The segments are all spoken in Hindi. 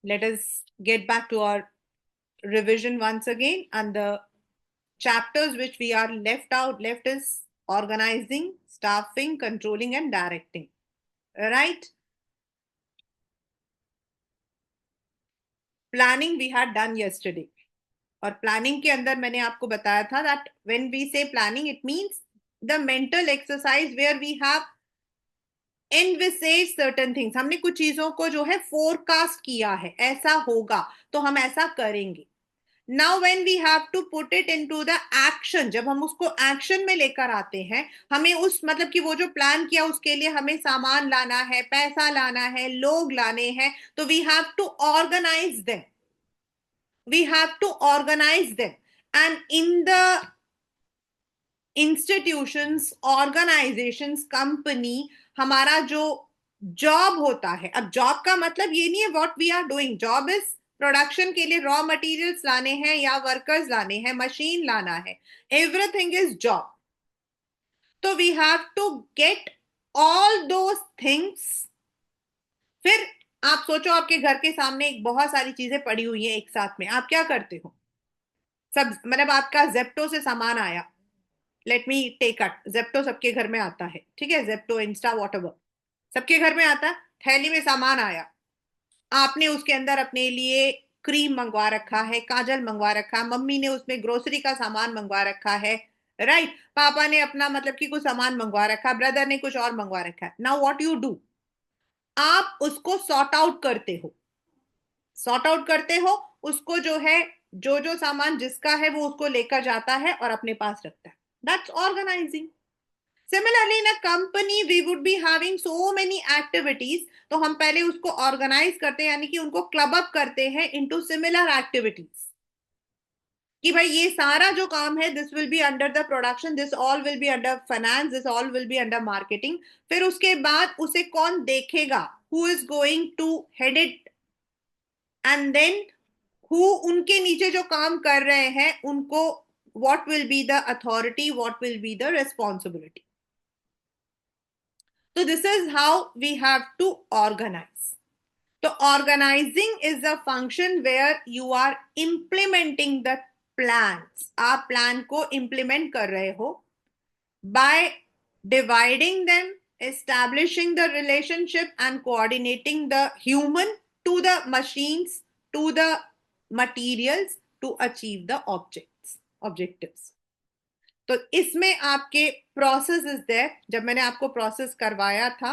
let us get back to our revision once again. And the chapters which we are left is organizing, staffing, controlling, and directing. Right? Planning we had done yesterday. और प्लानिंग के अंदर मैंने आपको बताया था that when we say planning, it means the mental exercise where we have envisage certain things. हमने कुछ चीजों को जो है फोरकास्ट किया है, ऐसा होगा तो हम ऐसा करेंगे. Now when we have to put it into the action, जब हम उसको एक्शन में लेकर आते हैं, हमें उस मतलब कि वो जो प्लान किया उसके लिए हमें सामान लाना है, पैसा लाना है, लोग लाने हैं, तो we have to organise them. We have to organize them. And in the institutions, organizations, company, हमारा जो जॉब होता है, अब जॉब का मतलब ये नहीं है what we are doing. Job is production के लिए रॉ मटेरियल्स लाने हैं या वर्कर्स लाने हैं, मशीन लाना है, एवरीथिंग इज जॉब. तो we have to get all those things. फिर आप सोचो आपके घर के सामने एक बहुत सारी चीजें पड़ी हुई है एक साथ में, आप क्या करते हो? सब मतलब आपका जेप्टो से सामान आया, लेट मी टेक अट, जेप्टो सबके घर में आता है, ठीक है, जेप्टो, इंस्टा, वॉटएवर सबके घर में आता है. थैली में सामान आया, आपने उसके अंदर अपने लिए क्रीम मंगवा रखा है, काजल मंगवा रखा है, मम्मी ने उसमें ग्रोसरी का सामान मंगवा रखा है, राइट, पापा ने अपना मतलब कि कुछ सामान मंगवा रखा, ब्रदर ने कुछ और मंगवा रखा है. नाउ व्हाट यू डू, आप उसको सॉर्ट आउट करते हो. सॉर्ट आउट करते हो उसको, जो है जो जो सामान जिसका है वो उसको लेकर जाता है और अपने पास रखता है. That's organising. Similarly in a company we would be having so many activities, तो हम पहले उसको ऑर्गेनाइज करते हैं, यानी कि उनको क्लब अप करते हैं इनटू सिमिलर एक्टिविटीज, कि भाई ये सारा जो काम है this will be under the production, this all will be under finance, this all will be under marketing. फिर उसके बाद उसे कौन देखेगा, who is going to head it, and then who उनके नीचे जो काम कर रहे हैं उनको, what will be the authority, what will be the responsibility. So this is how we have to organize. So organizing is a function where you are implementing the plans. आप plan को implement कर रहे हो by dividing them, establishing the relationship and coordinating the human to the machines to the materials to achieve the objectives. तो इसमें आपके प्रोसेस इज देयर. जब मैंने आपको प्रोसेस करवाया था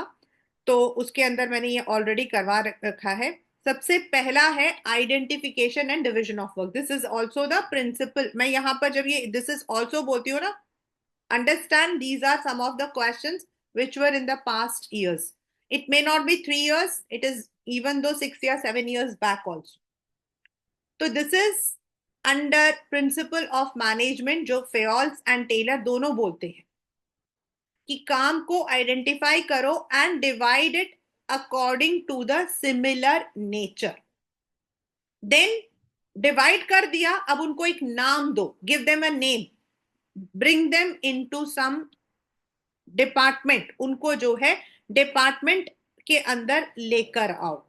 तो उसके अंदर मैंने ये ऑलरेडी करवा रखा है. सबसे पहला है identification and division of work. This is also the principle. मैं यहां पर जब ये दिस इज ऑल्सो बोलती हूँ ना, understand these are some of the questions which were in the past years. It may not be 3 years, it is even though 6 or 7 years back also. तो this is under principle of management, जो फेयल्स एंड टेलर दोनों बोलते हैं कि काम को आइडेंटिफाई करो and divide it according to the similar nature. Then divide कर दिया, अब उनको एक नाम दो, give them a name, bring them into some department, उनको जो है डिपार्टमेंट के अंदर लेकर आओ.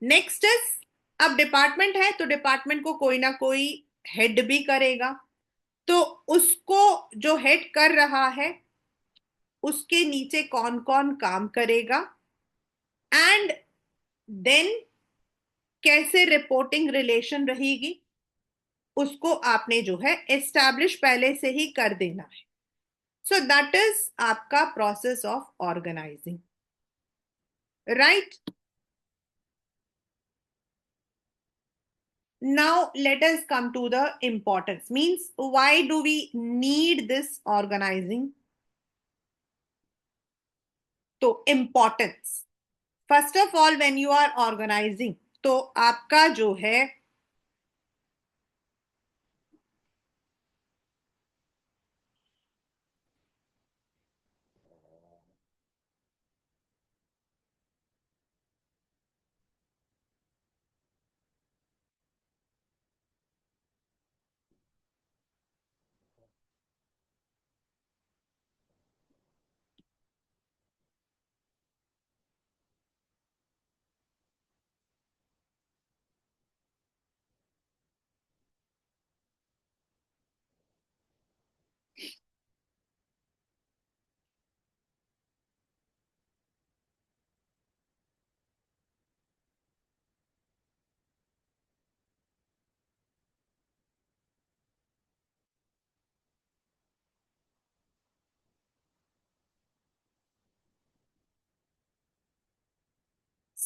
नेक्स्ट इज, अब डिपार्टमेंट है तो डिपार्टमेंट को कोई ना कोई हेड भी करेगा, तो उसको जो हेड कर रहा है उसके नीचे कौन कौन काम करेगा, एंड देन कैसे रिपोर्टिंग रिलेशन रहेगी, उसको आपने जो है एस्टैब्लिश पहले से ही कर देना है. सो दैट इज आपका process of organising, right. Now let us come to the importance, means why do we need this organizing. तो importance, first of all when you are organizing, तो आपका जो है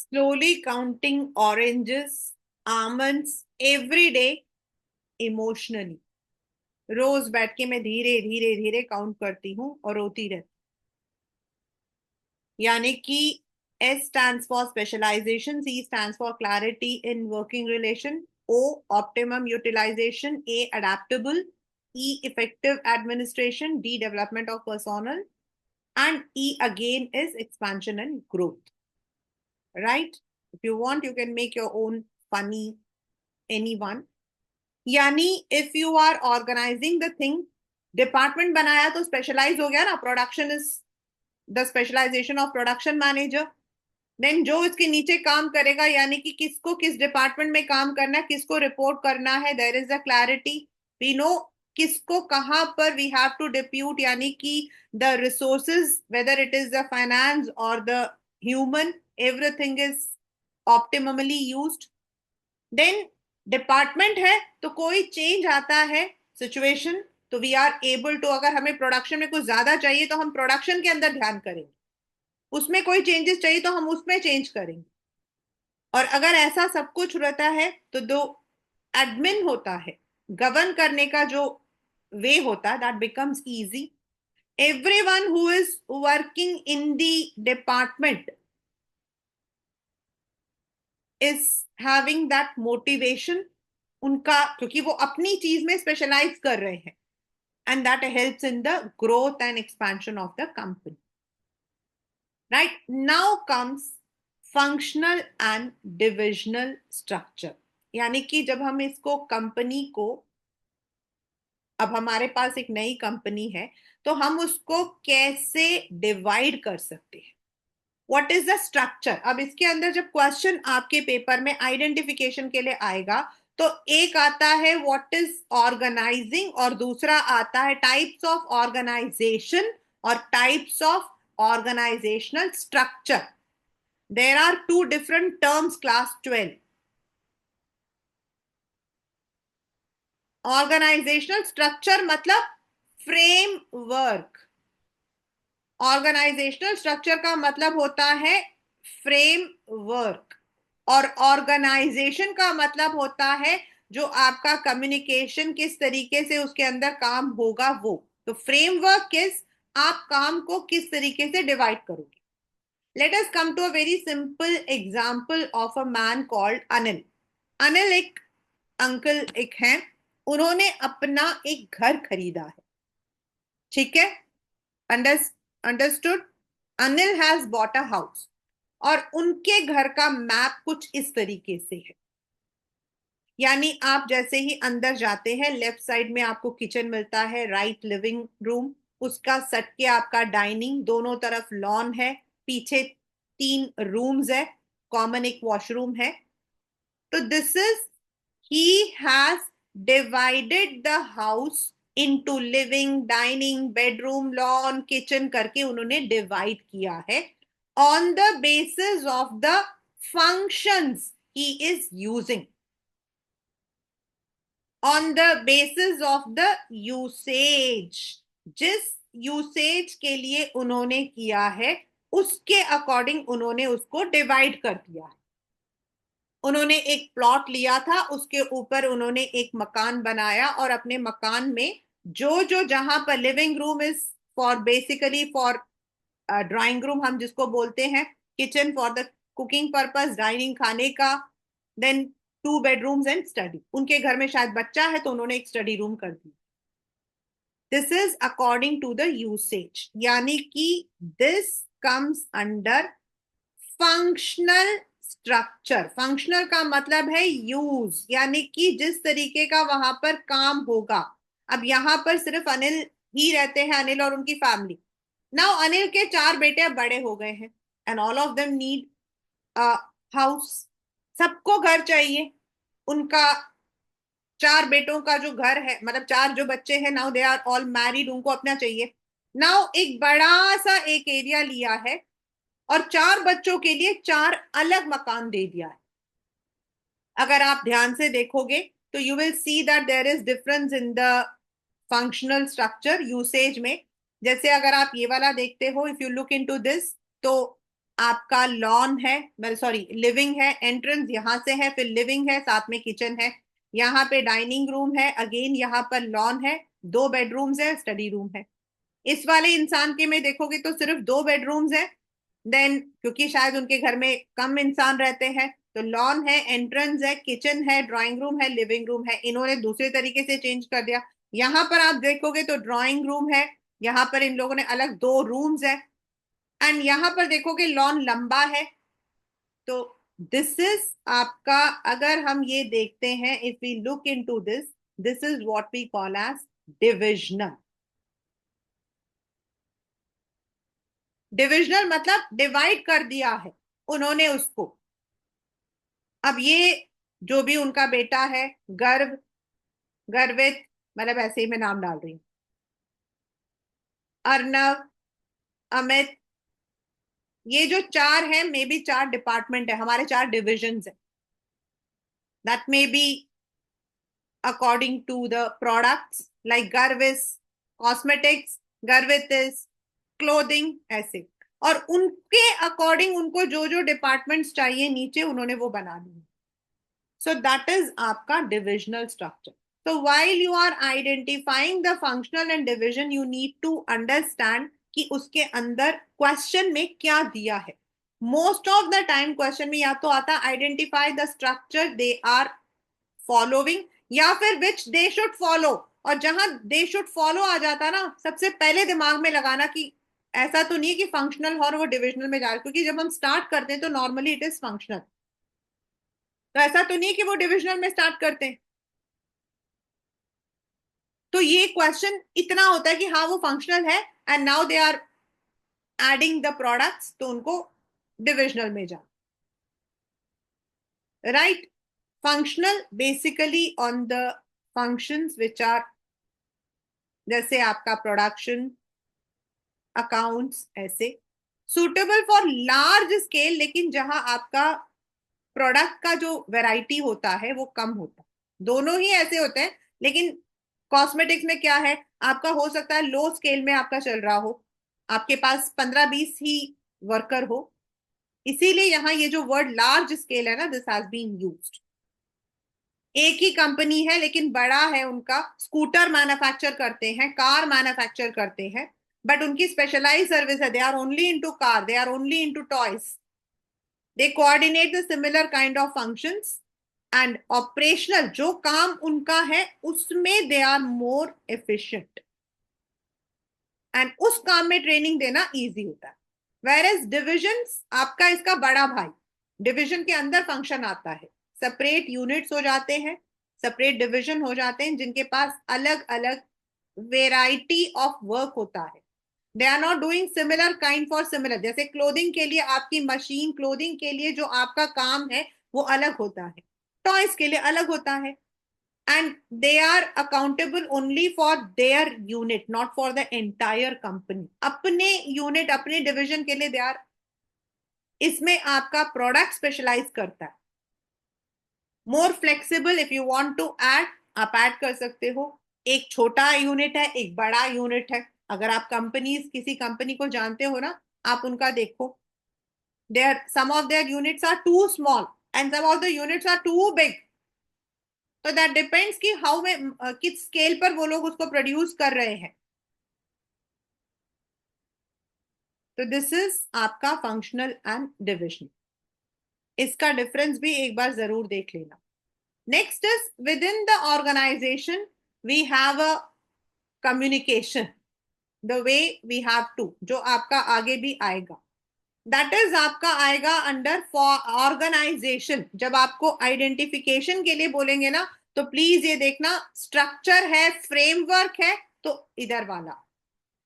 slowly counting oranges, almonds every day emotionally. रोज बैठ के मैं धीरे धीरे धीरे काउंट करती हूँ और रोती रहती। यानी कि S stands for specialization, C stands for clarity in working relation, O optimum utilization, A adaptable, E effective administration, D development of personnel, and E again is expansion and growth. Right? If you want, you can make your own funny anyone. यानी if you are organizing the thing, department बनाया तो स्पेशलाइज हो गया ना, production is the specialisation of production manager. Then जो इसके नीचे काम करेगा, यानी कि किसको किस डिपार्टमेंट में काम करना है, किसको रिपोर्ट करना है, there is a clarity, we know किसको कहां पर वी हैव टू डिप्यूट, यानी कि the resources whether it is the finance और the human, everything is optimally used. Then department है तो कोई चेंज आता है सिचुएशन, तो वी आर एबल टू, अगर हमें प्रोडक्शन में कुछ ज्यादा चाहिए तो हम प्रोडक्शन के अंदर ध्यान करेंगे, उसमें कोई चेंजेस चाहिए तो हम उसमें चेंज करेंगे। और अगर ऐसा सब कुछ रहता है तो जो एडमिन होता है, गवर्न करने का जो वे होता है, that becomes easy. Everyone who is working in the department is having that motivation, उनका, क्योंकि वो अपनी चीज में स्पेशलाइज कर रहे हैं, and that helps in the growth and expansion of the company. Right? Now comes functional and divisional structure. यानी कि जब हम इसको कंपनी को, अब हमारे पास एक नई कंपनी है तो हम उसको कैसे डिवाइड कर सकते हैं, व्हाट इज द स्ट्रक्चर। अब इसके अंदर जब क्वेश्चन आपके पेपर में आइडेंटिफिकेशन के लिए आएगा तो एक आता है व्हाट इज ऑर्गेनाइजिंग और दूसरा आता है टाइप्स ऑफ ऑर्गेनाइजेशन और types of organisational structure. There are two different terms class 12। Organisational structure मतलब फ्रेमवर्क, ऑर्गेनाइजेशनल स्ट्रक्चर का मतलब होता है फ्रेमवर्क, और ऑर्गेनाइजेशन का मतलब होता है जो आपका कम्युनिकेशन किस तरीके से उसके अंदर काम होगा वो। तो फ्रेमवर्क किस, आप काम को किस तरीके से डिवाइड करोगे। Let us come to a very simple example of a man called Anil. Anil एक अंकल एक हैं, उन्होंने अपना एक घर खरीदा है, ठीक है, understood. Anil has bought a house, और उनके घर का मैप कुछ इस तरीके से है। यानी आप जैसे ही अंदर जाते हैं, लेफ्ट साइड में आपको किचन मिलता है, राइट लिविंग रूम, उसका सट के आपका डाइनिंग, दोनों तरफ लॉन है, पीछे 3 रूम्स है, कॉमन एक वॉशरूम है। तो this is, he has divided the house into living, dining, bedroom, lawn, kitchen करके उन्होंने डिवाइड किया है on the basis of the functions he is using, on the basis of the usage, जिस यूसेज के लिए उन्होंने किया है उसके अकॉर्डिंग उन्होंने उसको डिवाइड कर दिया है। उन्होंने एक प्लॉट लिया था, उसके ऊपर उन्होंने एक मकान बनाया, और अपने मकान में जो जो जहां पर living room is for basically for drawing room हम जिसको बोलते हैं, kitchen for the cooking purpose, dining खाने का, देन 2 बेडरूम्स एंड स्टडी। उनके घर में शायद बच्चा है तो उन्होंने एक स्टडी रूम कर दी। This is according to the usage, यानी कि this comes under functional structure. Functional का मतलब है यूज, यानी कि जिस तरीके का वहां पर काम होगा। अब यहां पर सिर्फ अनिल ही रहते हैं, अनिल और उनकी फैमिली। नाउ अनिल के 4 बेटे अब बड़े हो गए हैं, and all of them need a house, सबको घर चाहिए। उनका 4 बेटों का जो घर है, मतलब 4 जो बच्चे हैं, now they are all married, उनको अपना चाहिए। नाउ एक बड़ा सा एक एरिया लिया है और 4 बच्चों के लिए 4 अलग मकान दे दिया है। अगर आप ध्यान से देखोगे तो you will see that there is difference in the functional structure usage में। जैसे अगर आप ये वाला देखते हो, if you look into this, तो आपका लॉन है, सॉरी लिविंग है, एंट्रेंस यहां से है, फिर लिविंग है, साथ में किचन है, यहाँ पे डाइनिंग रूम है, अगेन यहाँ पर लॉन है, 2 बेडरूम्स है, स्टडी रूम है। इस वाले इंसान के में देखोगे तो सिर्फ 2 बेडरूम्स है। देन क्योंकि शायद उनके घर में कम इंसान रहते हैं, तो लॉन है, एंट्रेंस है, किचन है, ड्राइंग रूम है, लिविंग रूम है। इन्होंने दूसरे तरीके से चेंज कर दिया। यहाँ पर आप देखोगे तो ड्राइंग रूम है, यहाँ पर इन लोगों ने अलग 2 रूम्स है, एंड यहाँ पर देखोगे लॉन लंबा है। तो दिस इज आपका, अगर हम ये देखते हैं, if we look into this, this is what we call as divisional. Divisional मतलब डिवाइड कर दिया है उन्होंने उसको। अब ये जो भी उनका बेटा है, गर्व, गर्वित, मतलब ऐसे ही मैं नाम डाल रही हूँ, अर्नव, अमित, ये जो 4 है, मे बी 4 डिपार्टमेंट है हमारे, 4 डिविजन्स है। That may be according to the products, like Garvis cosmetics, Garvitis clothing, ऐसे। और उनके अकॉर्डिंग उनको जो जो डिपार्टमेंट्स चाहिए नीचे उन्होंने वो बना दिए। सो दैट इज आपका divisional structure. So while you are identifying the functional and division, you need to understand कि उसके अंदर क्वेश्चन में क्या दिया है। Most of the time question में या तो आता identify the structure they are following, या फिर विच दे शुड फॉलो। और जहां दे शुड फॉलो आ जाता ना, सबसे पहले दिमाग में लगाना कि ऐसा तो नहीं है कि फंक्शनल और वो डिविजनल में जा रहा है, क्योंकि जब हम स्टार्ट करते हैं तो नॉर्मली इट इज फंक्शनल, तो ऐसा तो नहीं है कि वो डिविजनल में स्टार्ट करते हैं। तो ये क्वेश्चन इतना होता है कि हाँ वो फंक्शनल है, and now they are adding the products, तो उनको डिविजनल में जा, right. Functional basically on the functions which are, जैसे आपका प्रोडक्शन, अकाउंट्स, ऐसे। सुटेबल फॉर लार्ज स्केल, लेकिन जहां आपका प्रोडक्ट का जो वैरायटी होता है वो कम होता है। दोनों ही ऐसे होते हैं, लेकिन कॉस्मेटिक्स में क्या है, आपका हो सकता है लो स्केल में आपका चल रहा हो, आपके पास 15-20 ही वर्कर हो, इसीलिए यहां ये जो वर्ड लार्ज स्केल है ना, दिस हैज बीन यूज्ड। एक ही कंपनी है लेकिन बड़ा है उनका, स्कूटर मैन्युफैक्चर करते हैं, कार मैन्युफैक्चर करते हैं, बट उनकी स्पेशलाइज सर्विस है, they are only into car, they are only into toys, they coordinate the similar kind of functions, and operational जो काम उनका है उसमें they are more efficient, and उस काम में ट्रेनिंग देना इजी होता है। वेर एज डिविजन आपका इसका बड़ा भाई, डिविजन के अंदर फंक्शन आता है, सेपरेट यूनिट्स हो जाते हैं, सेपरेट डिविजन हो जाते हैं, जिनके पास अलग अलग वेराइटी ऑफ वर्क होता है। They are not doing similar kind for similar, जैसे क्लोथिंग के लिए आपकी मशीन, क्लोथिंग के लिए जो आपका काम है वो अलग होता है, टॉयज के लिए अलग होता है, and they are accountable only for their unit, not for the entire company। अपने यूनिट, अपने डिवीजन के लिए दे आर, इसमें आपका प्रोडक्ट स्पेशलाइज करता है। More flexible, if you want to add आप ऐड कर सकते हो। एक छोटा यूनिट है, एक बड़ा यूनिट है। अगर आप कंपनीज, किसी कंपनी को जानते हो ना, आप उनका देखो, there some of their units are too small and some of the units are too big. तो दैट डिपेंड्स कि हाउ में किस स्केल पर वो लोग उसको प्रोड्यूस कर रहे हैं। तो दिस इज आपका फंक्शनल एंड डिविजन, इसका डिफरेंस भी एक बार जरूर देख लेना। Next is within the organization we have a communication, the way we have to, जो आपका आगे भी आएगा, दैट इज आपका आएगा अंडर फॉर ऑर्गेनाइजेशन। जब आपको आइडेंटिफिकेशन के लिए बोलेंगे ना, तो प्लीज ये देखना, स्ट्रक्चर है, फ्रेमवर्क है, तो इधर वाला,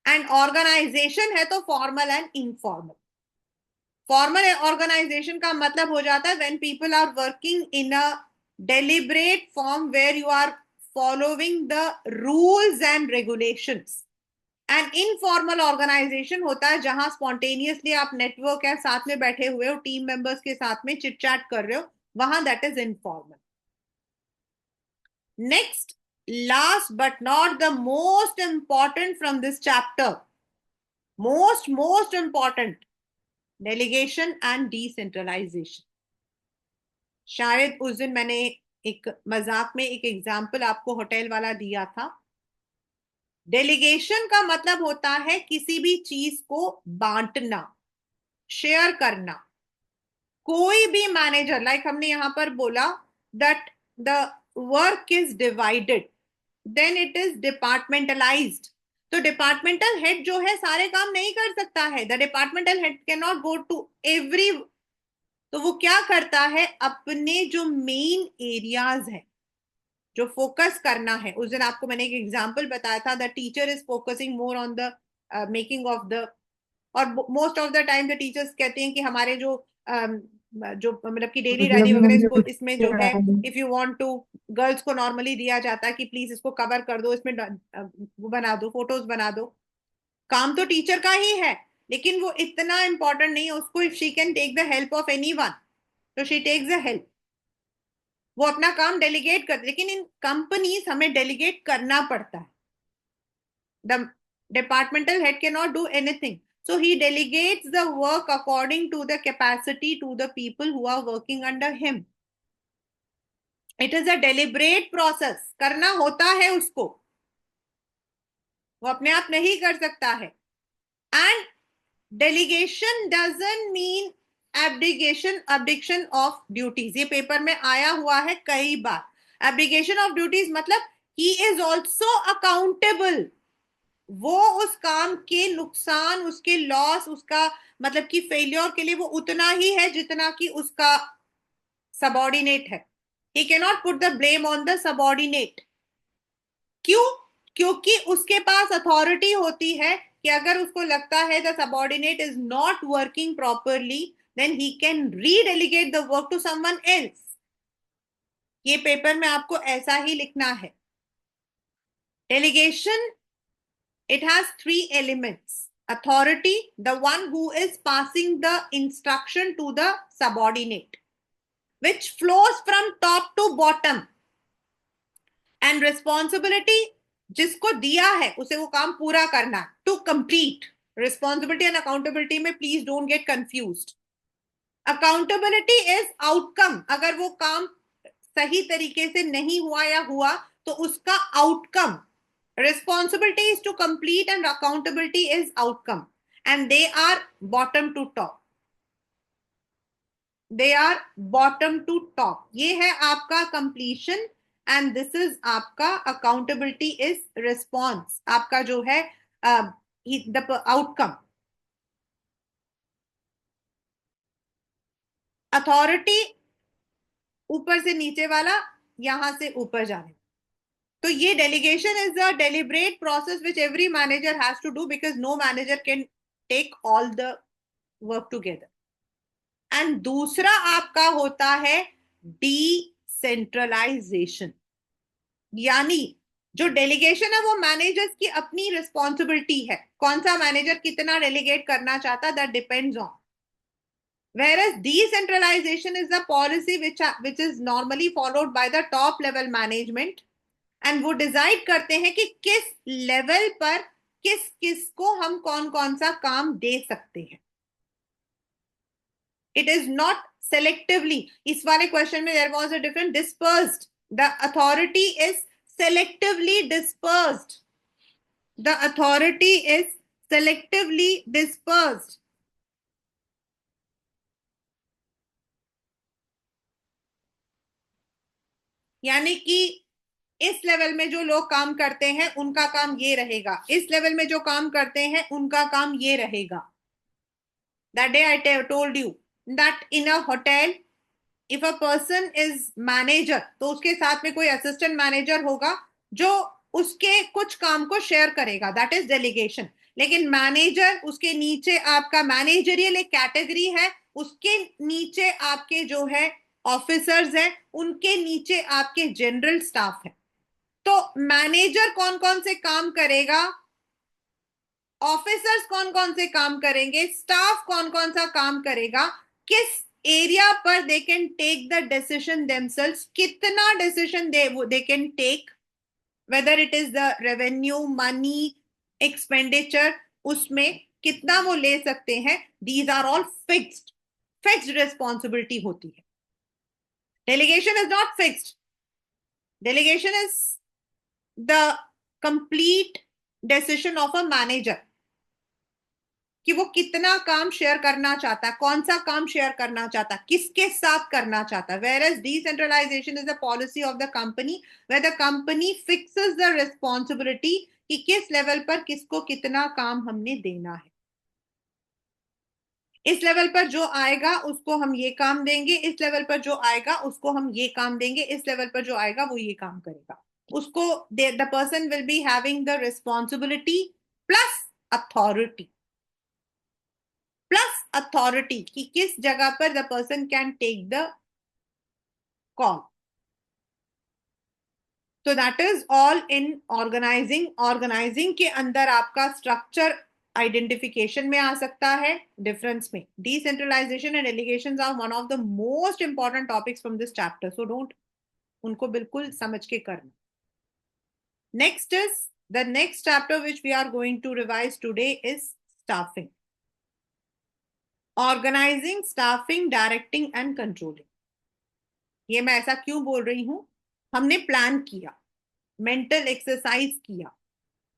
एंड ऑर्गेनाइजेशन है तो formal and informal. Formal organization का मतलब हो जाता है when people are working in a deliberate form where you are following the rules and regulations. And informal organization होता है जहां स्पॉन्टेनियसली आप नेटवर्क है, साथ में बैठे हुए हो, टीम मेंबर्स के साथ में चिट चैट कर रहे हो, वहां that is informal. Next, last but not the most important from this chapter, most important, delegation and decentralization. शायद उस दिन मैंने एक मजाक में एक एग्जाम्पल आपको होटल वाला दिया था। डेलीगेशन का मतलब होता है किसी भी चीज को बांटना, शेयर करना। कोई भी मैनेजर, लाइक हमने यहां पर बोला that the work is divided, then it is departmentalised. तो डिपार्टमेंटल हेड जो है सारे काम नहीं कर सकता है। The departmental head can not go to every. तो वो क्या करता है, अपने जो मेन एरियाज है, जो फोकस करना है। उस दिन आपको मैंने एक एग्जांपल बताया था, the teacher is focusing more on the making of the, और most of the time the teachers कहते हैं कि हमारे जो जो मतलब कि डेली डायरी वगैरह इसको इसमें जो है, if you want to, girls को नॉर्मली दिया जाता है कि प्लीज इसको कवर कर दो, इसमें वो बना दो, फोटोज बना दो। काम तो टीचर का ही है, लेकिन वो इतना इंपॉर्टेंट नहीं है उसको। If she can take the help of anyone, तो शी टेक्स द हेल्प, वो अपना काम डेलीगेट कर। लेकिन इन कंपनीज हमें डेलीगेट करना पड़ता है। The departmental head cannot do anything. So he delegates the work according to the capacity to the people who are working under him. It is a deliberate process. करना होता है उसको, वो अपने आप नहीं कर सकता है। And delegation doesn't mean abdication of duties. ये पेपर में आया हुआ है कई बार। Abdication of duties मतलब he is also accountable. वो उस काम के नुकसान, उसके लॉस, उसका मतलब कि फेलियर के लिए वो उतना ही है जितना कि उसका सबॉर्डिनेट है। He can not put the blame on the subordinate. क्यों? क्योंकि उसके पास अथॉरिटी होती है कि अगर उसको लगता है the subordinate is not working properly, then he can redelegate the work to someone else. ये पेपर में आपको ऐसा ही लिखना है। Delegation, it has three elements. Authority, the one who is passing the instruction to the subordinate, which flows from top to bottom. And responsibility, जिसको दिया है उसे वो काम पूरा करना, to complete. Responsibility and accountability में please don't get confused. Accountability is outcome. अगर वो काम सही तरीके से नहीं हुआ या हुआ तो उसका outcome. Responsibility is to complete and accountability is outcome, and they are bottom to top. They are bottom to top. ये है आपका completion and this is आपका accountability is response. आपका जो है the outcome. Authority ऊपर से नीचे वाला, यहां से ऊपर जाने। तो ये delegation is a deliberate process which every manager has to do because no manager can take all the work together. And दूसरा आपका होता है डिसेंट्रलाइजेशन, यानी जो डेलीगेशन है वो मैनेजर्स की अपनी रिस्पॉन्सिबिलिटी है। कौन सा मैनेजर कितना डेलीगेट करना चाहता, that depends on. Whereas decentralization is a policy which is normally followed by the top level management, and वो डिसाइड करते हैं कि किस लेवल पर किस किस को हम कौन कौन सा काम दे सकते हैं। It is not selectively. इस वाले क्वेश्चन में there was a different dispersed. The authority is selectively dispersed. The authority is selectively dispersed. यानी कि इस लेवल में जो लोग काम करते हैं उनका काम ये रहेगा, इस लेवल में जो काम करते हैं उनका काम ये रहेगा। That day I told you that in a hotel, if a person is manager, तो उसके साथ में कोई असिस्टेंट मैनेजर होगा जो उसके कुछ काम को शेयर करेगा, दैट इज डेलीगेशन। लेकिन मैनेजर, उसके नीचे आपका मैनेजरियल एक कैटेगरी है, उसके नीचे आपके जो है ऑफिसर्स हैं, उनके नीचे आपके जनरल स्टाफ है। तो मैनेजर कौन कौन से काम करेगा, ऑफिसर्स कौन कौन से काम करेंगे, स्टाफ कौन कौन सा काम करेगा, किस एरिया पर they can take the decision themselves, कितना decision they can take, whether it is the revenue, money, expenditure, उसमें कितना वो ले सकते हैं, these are all fixed responsibility होती है. Delegation is not fixed. Delegation is the complete decision of a manager कि वो कितना काम शेयर करना चाहता है, कौन सा काम शेयर करना चाहता है, किसके साथ करना चाहता है. Whereas decentralization is the policy of the company, where the company fixes the responsibility कि किस लेवल पर किसको कितना काम हमने देना है. इस लेवल पर जो आएगा उसको हम ये काम देंगे, इस लेवल पर जो आएगा उसको हम ये काम देंगे, इस लेवल पर जो आएगा वो ये काम करेगा. उसको the person will be having the responsibility plus authority. Plus authority कि किस जगह पर the person can take the call. तो that is all in organising. Organising के अंदर आपका स्ट्रक्चर आइडेंटिफिकेशन में आ सकता है, डिफरेंस में. Decentralization and delegation are one of the most important topics from this chapter, so don't, उनको बिल्कुल समझ के करना. Next is the next chapter which we are going to revise today is staffing. Organizing, staffing, directing and controlling. ये मैं ऐसा क्यों बोल रही हूं? हमने प्लान किया, मेंटल एक्सरसाइज किया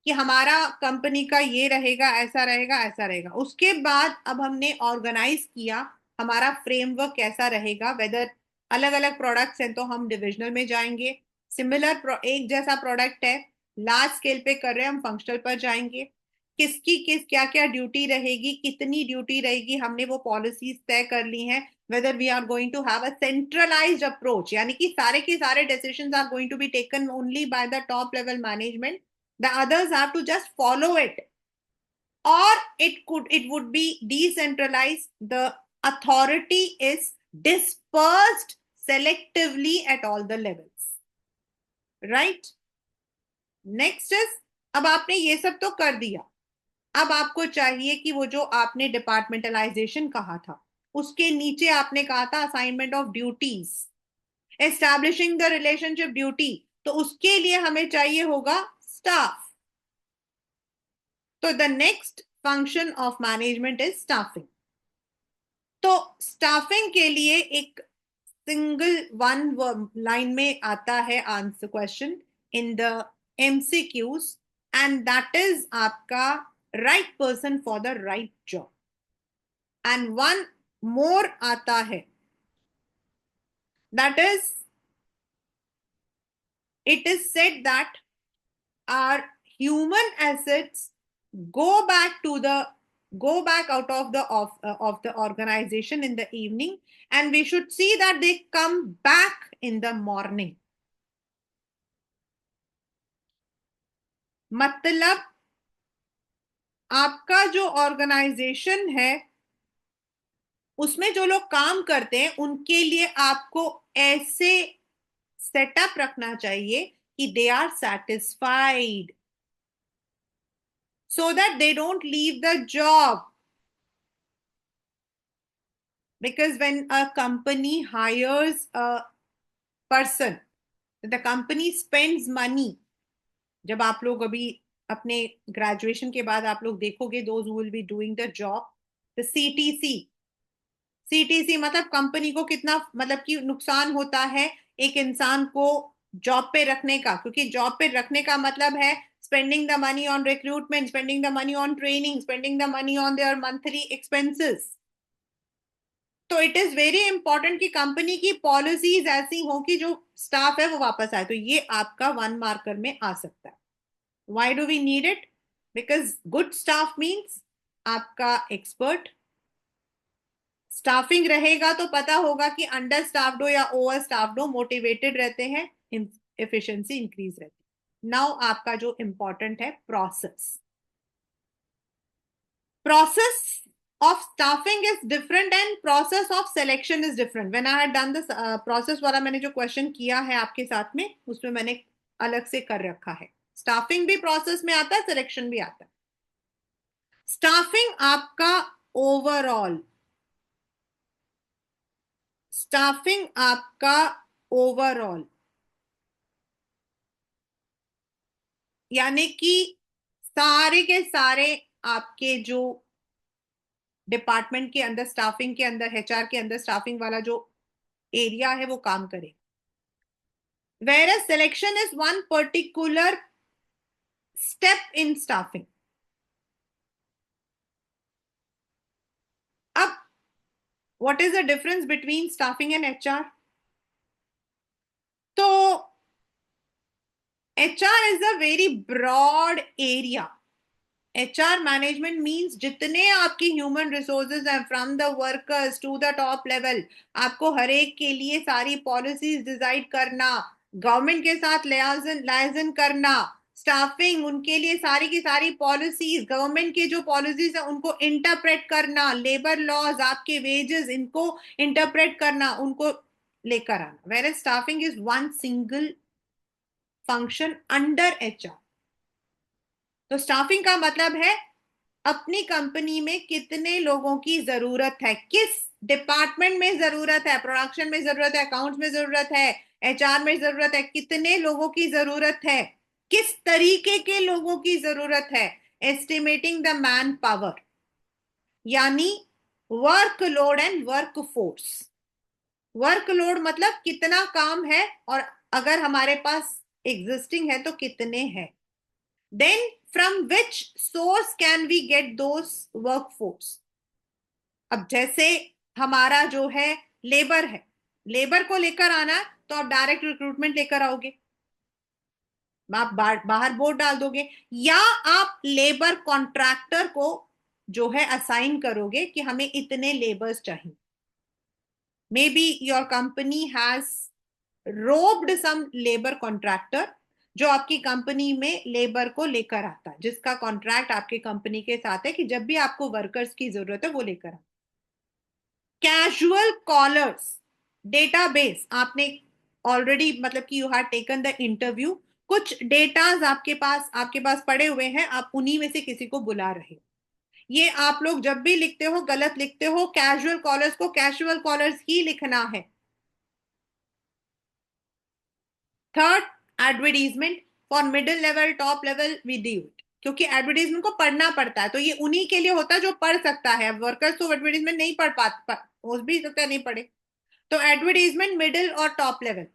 कि हमारा कंपनी का ये रहेगा, ऐसा रहेगा, ऐसा रहेगा. उसके बाद अब हमने ऑर्गेनाइज किया हमारा फ्रेमवर्क कैसा रहेगा. वेदर अलग अलग प्रोडक्ट्स हैं तो हम डिविजनल में जाएंगे, सिमिलर एक जैसा प्रोडक्ट है लार्ज स्केल पे कर रहे हैं हम फंक्शनल पर जाएंगे. किसकी किस क्या क्या ड्यूटी रहेगी, कितनी ड्यूटी रहेगी, हमने वो पॉलिसीज तय कर ली हैं. whether we are going to have a centralized approach, यानी कि सारे के सारे decisions are going to be taken only by the top level management, the others have to just follow it, or it would be decentralized, the authority is dispersed selectively at all the levels, right? Next is, अब आपने ये सब तो कर दिया, अब आपको चाहिए कि वो जो आपने डिपार्टमेंटलाइजेशन कहा था उसके नीचे आपने कहा था assignment of duties, establishing the relationship duty. तो उसके लिए हमें चाहिए होगा स्टाफ. तो the next function of management is staffing. तो स्टाफिंग के लिए एक सिंगल वन लाइन में आता है answer question in the MCQs, and that is आपका right person for the right job. And one more आता है, that is it is said that our human assets go back to the go back out of the organization in the evening, and we should see that they come back in the morning. मतलब आपका जो ऑर्गेनाइजेशन है उसमें जो लोग काम करते हैं उनके लिए आपको ऐसे सेटअप रखना चाहिए कि they are satisfied, so that they don't leave the job. Because when a company hires a person, the company spends money. जब आप लोग अभी अपने ग्रेजुएशन के बाद आप लोग देखोगे, those who will be doing the job, the CTC मतलब कंपनी को कितना, मतलब कि नुकसान होता है एक इंसान को जॉब पे रखने का, क्योंकि जॉब पे रखने का मतलब है spending the money on recruitment, spending the money on training, spending the money on their monthly expenses. तो इट इज वेरी इंपॉर्टेंट कि कंपनी की पॉलिसीज ऐसी हो कि जो स्टाफ है वो वापस आए. तो ये आपका वन मार्कर में आ सकता है. Why do we need it? Because good staff means आपका एक्सपर्ट. स्टाफिंग रहेगा तो पता होगा कि अंडर स्टाफ्ड हो या ओवर स्टाफ्ड हो, मोटिवेटेड रहते हैं, एफिशिएंसी इंक्रीज रहती है. नाउ आपका जो इंपॉर्टेंट है process. Process of staffing is different and process of selection is different. When I had done this process वाला मैंने जो क्वेश्चन किया है आपके साथ में, उसमें मैंने अलग से कर रखा है. स्टाफिंग भी प्रोसेस में आता है, सिलेक्शन भी आता है. स्टाफिंग आपका ओवरऑल, स्टाफिंग आपका ओवरऑल यानी कि सारे के सारे आपके जो डिपार्टमेंट के अंदर, स्टाफिंग के अंदर, एचआर के अंदर स्टाफिंग वाला जो एरिया है वो काम करे। Whereas selection is one particular step in staffing. अब what is the difference between staffing and HR? तो HR is a very broad area. HR management means जितने आपकी ह्यूमन रिसोर्सेज हैं, from the workers to the top level, आपको हर एक के लिए सारी पॉलिसीज डिसाइड करना, गवर्नमेंट के साथ लाइजन करना, स्टाफिंग उनके लिए सारी की सारी पॉलिसीज, गवर्नमेंट के जो पॉलिसीज है उनको इंटरप्रेट करना, लेबर लॉज, आपके वेजेस, इनको इंटरप्रेट करना, उनको लेकर आना। Where staffing is one single function under HR. तो स्टाफिंग का मतलब है अपनी कंपनी में कितने लोगों की जरूरत है, किस डिपार्टमेंट में जरूरत है, प्रोडक्शन में जरूरत है, अकाउंट्स में जरूरत है, एचआर में जरूरत है, कितने लोगों की जरूरत है, किस तरीके के लोगों की जरूरत है। एस्टिमेटिंग द मैन पावर, यानी workload and work force. Workload मतलब कितना काम है और अगर हमारे पास एग्जिस्टिंग है तो कितने हैं। Then from which source can we get those workforce? अब जैसे हमारा जो है लेबर है, लेबर को लेकर आना तो आप डायरेक्ट रिक्रूटमेंट लेकर आओगे, आप बाहर बोर्ड डाल दोगे, या आप लेबर कॉन्ट्रैक्टर को जो है असाइन करोगे कि हमें इतने लेबर्स चाहिए। May be your company has robbed some labour contractor जो आपकी कंपनी में लेबर को लेकर आता है, जिसका कॉन्ट्रैक्ट आपकी कंपनी के साथ है कि जब भी आपको वर्कर्स की जरूरत है वो लेकर आता। कैजुअल कॉलर्स डेटाबेस, आपने ऑलरेडी मतलब कि you have taken the interview, कुछ डेटाज आपके पास पड़े हुए हैं, आप उन्हीं में से किसी को बुला रहे हो। ये आप लोग जब भी लिखते हो गलत लिखते हो, कैजुअल कॉलर्स को कैजुअल कॉलर्स ही लिखना है। Third, advertisement for middle level top level we do it, क्योंकि एडवर्टीजमेंट को पढ़ना पड़ता है, तो ये उन्हीं के लिए होता है जो पढ़ सकता है। वर्कर्स तो एडवर्टीजमेंट नहीं पढ़ पाते, हो भी सकता है नहीं पढ़े। तो एडवर्टीजमेंट मिडिल और टॉप लेवल।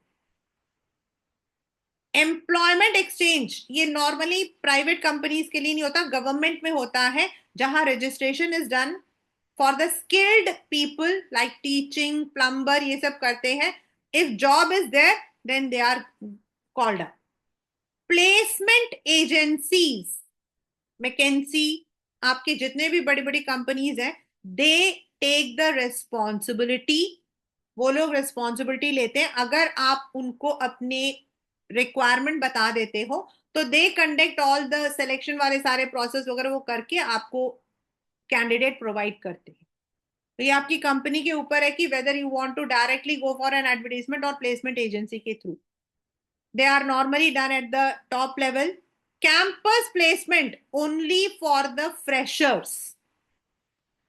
एम्प्लॉयमेंट एक्सचेंज, ये नॉर्मली प्राइवेट कंपनीज के लिए नहीं होता, गवर्नमेंट में होता है, जहां registration is done for the skilled people like teaching, plumber, ये सब करते हैं। If job is there then they are called up. Placement agencies, McKinsey, आपके जितने भी बड़ी बड़ी कंपनीज हैं, दे टेक द रेस्पॉन्सिबिलिटी, वो लोग रेस्पॉन्सिबिलिटी लेते हैं। अगर आप उनको अपने रिक्वायरमेंट बता देते हो तो they conduct all the selection वाले सारे प्रोसेस वगैरह वो करके आपको कैंडिडेट प्रोवाइड करते हैं। तो ये आपकी कंपनी के ऊपर है कि whether you want to directly go for an advertisement और प्लेसमेंट एजेंसी के through. They are normally done at the top level. Campus placement only for the freshers,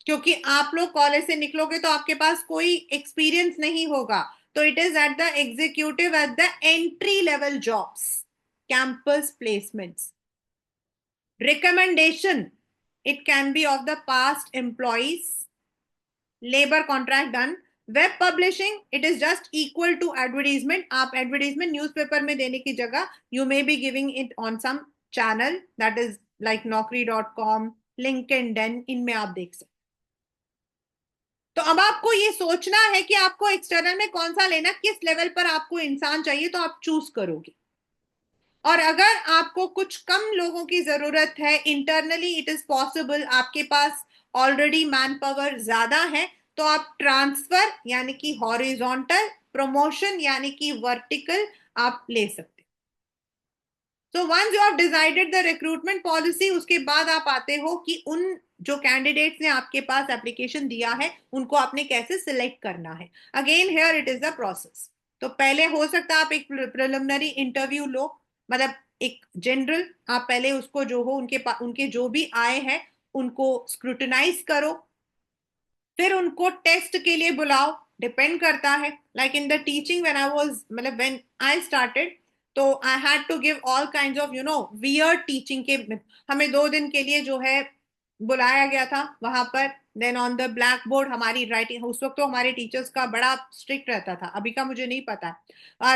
क्योंकि आप लोग कॉलेज से निकलोगे तो आपके पास कोई एक्सपीरियंस नहीं होगा, तो it is at the executive at the entry level jobs, campus placements. Recommendation, it can be of the past employees, labour contract done. Web publishing, it is just equal to advertisement. आप एडवर्टीजमेंट न्यूज़पेपर में देने की जगह you may be giving it on some channel that is like naukri.com, LinkedIn, इनमें आप देख सकते। तो अब आपको ये सोचना है कि आपको एक्सटर्नल में कौन सा लेना, किस लेवल पर आपको इंसान चाहिए, तो आप चूज करोगे। और अगर आपको कुछ कम लोगों की जरूरत है, इंटरनली इट इज पॉसिबल, आपके पास ऑलरेडी मैन पावर ज्यादा है, तो आप ट्रांसफर यानी कि हॉरिजॉन्टल, प्रमोशन यानी कि वर्टिकल आप ले सकते। So once you have decided the recruitment policy, उसके बाद आप आते हो कि उन जो कैंडिडेट्स ने आपके पास एप्लीकेशन दिया है उनको आपने कैसे सिलेक्ट करना है। Again here it is the process. तो पहले हो सकता है आप एक प्रिलिमिनरी इंटरव्यू लो, मतलब एक जनरल, आप पहले उसको जो हो उनके जो भी आए हैं उनको स्क्रूटिनाइज करो, फिर उनको टेस्ट के लिए बुलाओ। डिपेंड करता है, like in the teaching when I was, मतलब व्हेन आई स्टार्टेड, तो I had to give all kinds of weird teaching के। हमें 2 दिन के लिए जो है बुलाया गया था वहां पर, then on the black board हमारी राइटिंग, उस वक्त तो हमारे टीचर्स का बड़ा स्ट्रिक्ट रहता था, अभी का मुझे नहीं पता।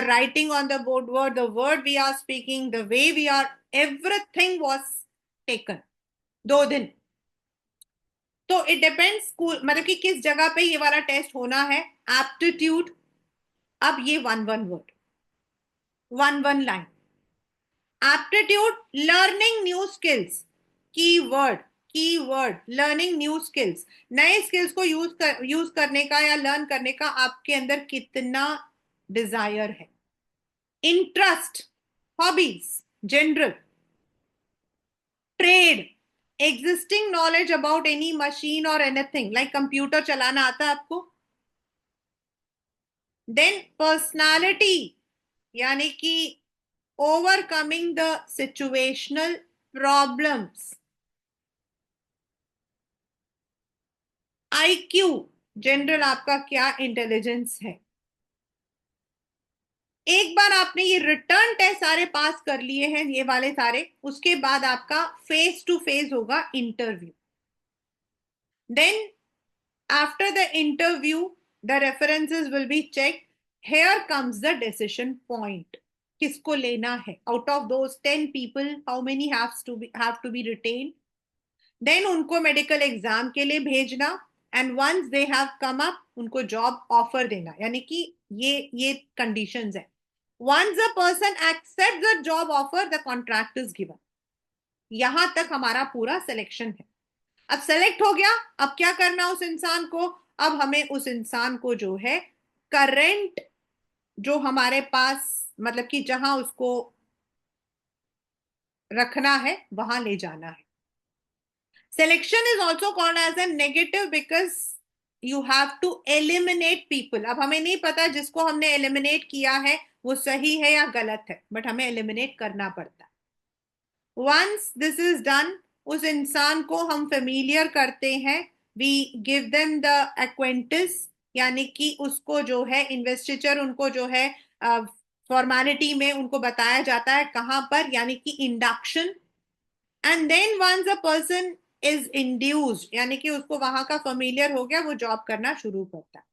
Writing on the board, word we are speaking, the way we are, everything was taken 2 दिन। तो इट डिपेंड्स स्कूल, मतलब कि किस जगह पे ये वाला टेस्ट होना है। एप्टीट्यूड, अब ये one one word, one one line. Aptitude, learning new skills, keyword, keyword learning new skills, नए स्किल्स को यूज करने का या लर्न करने का आपके अंदर कितना डिजायर है। Interest, hobbies, general, trade, existing knowledge about any machine और एनीथिंग लाइक कंप्यूटर चलाना आता है आपको। देन पर्सनालिटी, यानी कि overcoming the situational problems. IQ, general आपका क्या इंटेलिजेंस है। एक बार आपने ये रिटर्न टेस्ट सारे पास कर लिए हैं, ये वाले सारे, उसके बाद आपका फेस टू फेस होगा interview. Then after the interview the references will be check. Here comes the decision point, किसको लेना है out of those 10 people, how many have to be retain. Then उनको मेडिकल एग्जाम के लिए भेजना, and once they have come up उनको जॉब ऑफर देना, यानी कि ये कंडीशंस है। Once a person accept the job offer the contract is given. यहां तक हमारा पूरा सिलेक्शन है। अब सेलेक्ट हो गया, अब क्या करना उस इंसान को। अब हमें उस इंसान को जो है करंट, जो हमारे पास, मतलब कि जहां उसको रखना है वहां ले जाना है। Selection is also called as a negative because you have to eliminate people. अब हमें नहीं पता जिसको हमने eliminate किया है वो सही है या गलत है, बट हमें eliminate करना पड़ता है। Once this is done, उस इंसान को हम familiar करते हैं, we give them the acquaintance, यानी कि उसको जो है investiture, उनको जो है फॉर्मेलिटी में उनको बताया जाता है कहां पर, यानी कि induction। And then once a person is induced, यानी कि उसको वहां का फेमिलियर हो गया, वो जॉब करना शुरू करता है।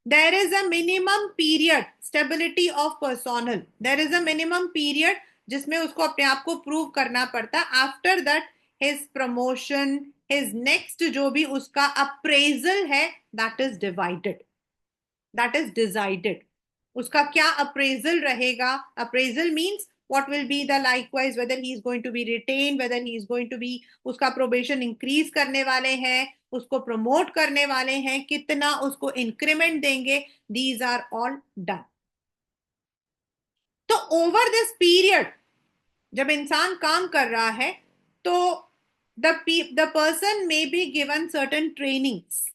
There is a minimum period, stability of personnel, there is a minimum period जिसमें उसको अपने आप को प्रूव करना पड़ता है। After that his promotion, his next जो भी उसका अप्रेजल है, that is divided, that is decided. उसका क्या अप्रेजल रहेगा। Appraisal means what will be the likewise, whether he is going to be retained, whether he is going to be, उसका प्रोबेशन इंक्रीज करने वाले हैं, उसको प्रमोट करने वाले हैं, कितना उसको इंक्रीमेंट देंगे, दीज आर ऑल डन। तो ओवर दिस पीरियड जब इंसान काम कर रहा है तो the person may be given certain trainings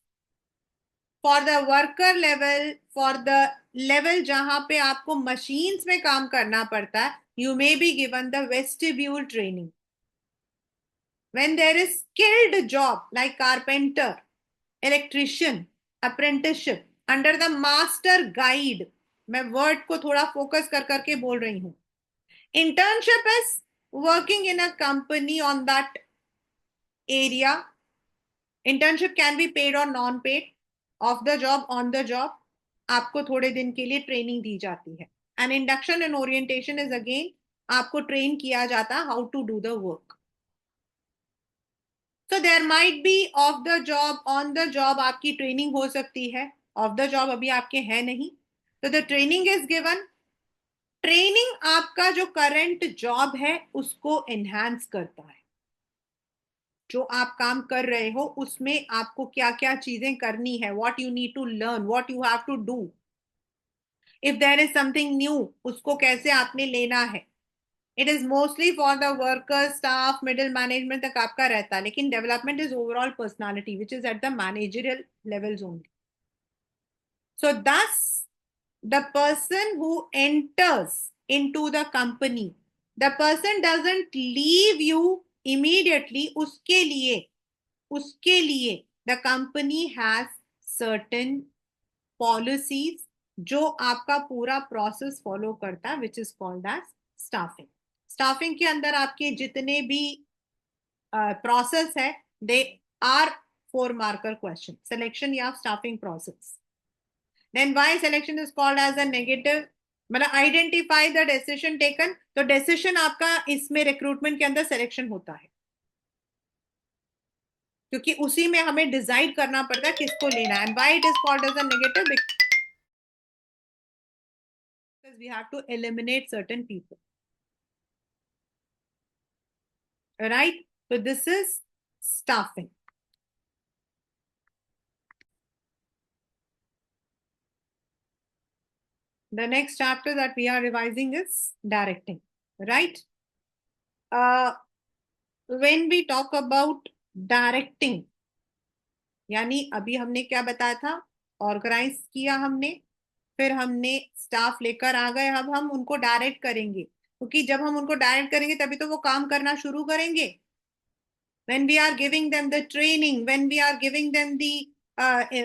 for the worker level, for the level जहां पे आपको मशीन्स में काम करना पड़ता है, you may be given the vestibule training. when there is skilled job like carpenter, electrician, apprenticeship under the master guide, मैं वर्ड को थोड़ा फोकस कर करके बोल रही हूं। internship is working in a company on that area। internship can be paid or non paid, off the job, on the job, आपको थोड़े दिन के लिए ट्रेनिंग दी जाती है। And induction and orientation is again, आपको ट्रेन किया जाता है how to do the work. तो there might be of the job, on the job आपकी ट्रेनिंग हो सकती है, ऑफ द जॉब अभी आपके है नहीं, तो the training is given. Training आपका जो करंट जॉब है उसको एनहांस करता है। जो आप काम कर रहे हो उसमें आपको क्या क्या चीजें करनी है, what you need to learn, what you have to do. If there is something new, उसको कैसे आपने लेना है। It is mostly for the workers, staff, middle management तक आपका रहता है, लेकिन development is overall personality which is at the managerial levels only. So thus, the person who enters into the company, the person doesn't leave you immediately. उसके लिए the company has certain policies जो आपका पूरा प्रोसेस फॉलो करता है, which is called as staffing. Staffing के अंदर आपके जितने भी प्रोसेस है, they are 4 marker question, selection या staffing process. Then why selection is called as a negative? मतलब आइडेंटिफाई द डिसीजन टेकन, तो डिसीजन आपका इसमें रिक्रूटमेंट के अंदर सिलेक्शन होता है, क्योंकि उसी में हमें डिसाइड करना पड़ता है किसको लेना है. And why it is called as a negative? Because we have to eliminate certain people, right? So this is staffing. The next chapter that we are revising is directing, right? When we talk about directing, यानी अभी हमने क्या बताया था? ऑर्गेनाइज किया हमने, फिर हमने स्टाफ लेकर आ गए, अब हम उनको डायरेक्ट करेंगे, क्योंकि जब हम उनको डायरेक्ट करेंगे तभी तो वो काम करना शुरू करेंगे. when we are giving them the training, when we are giving them the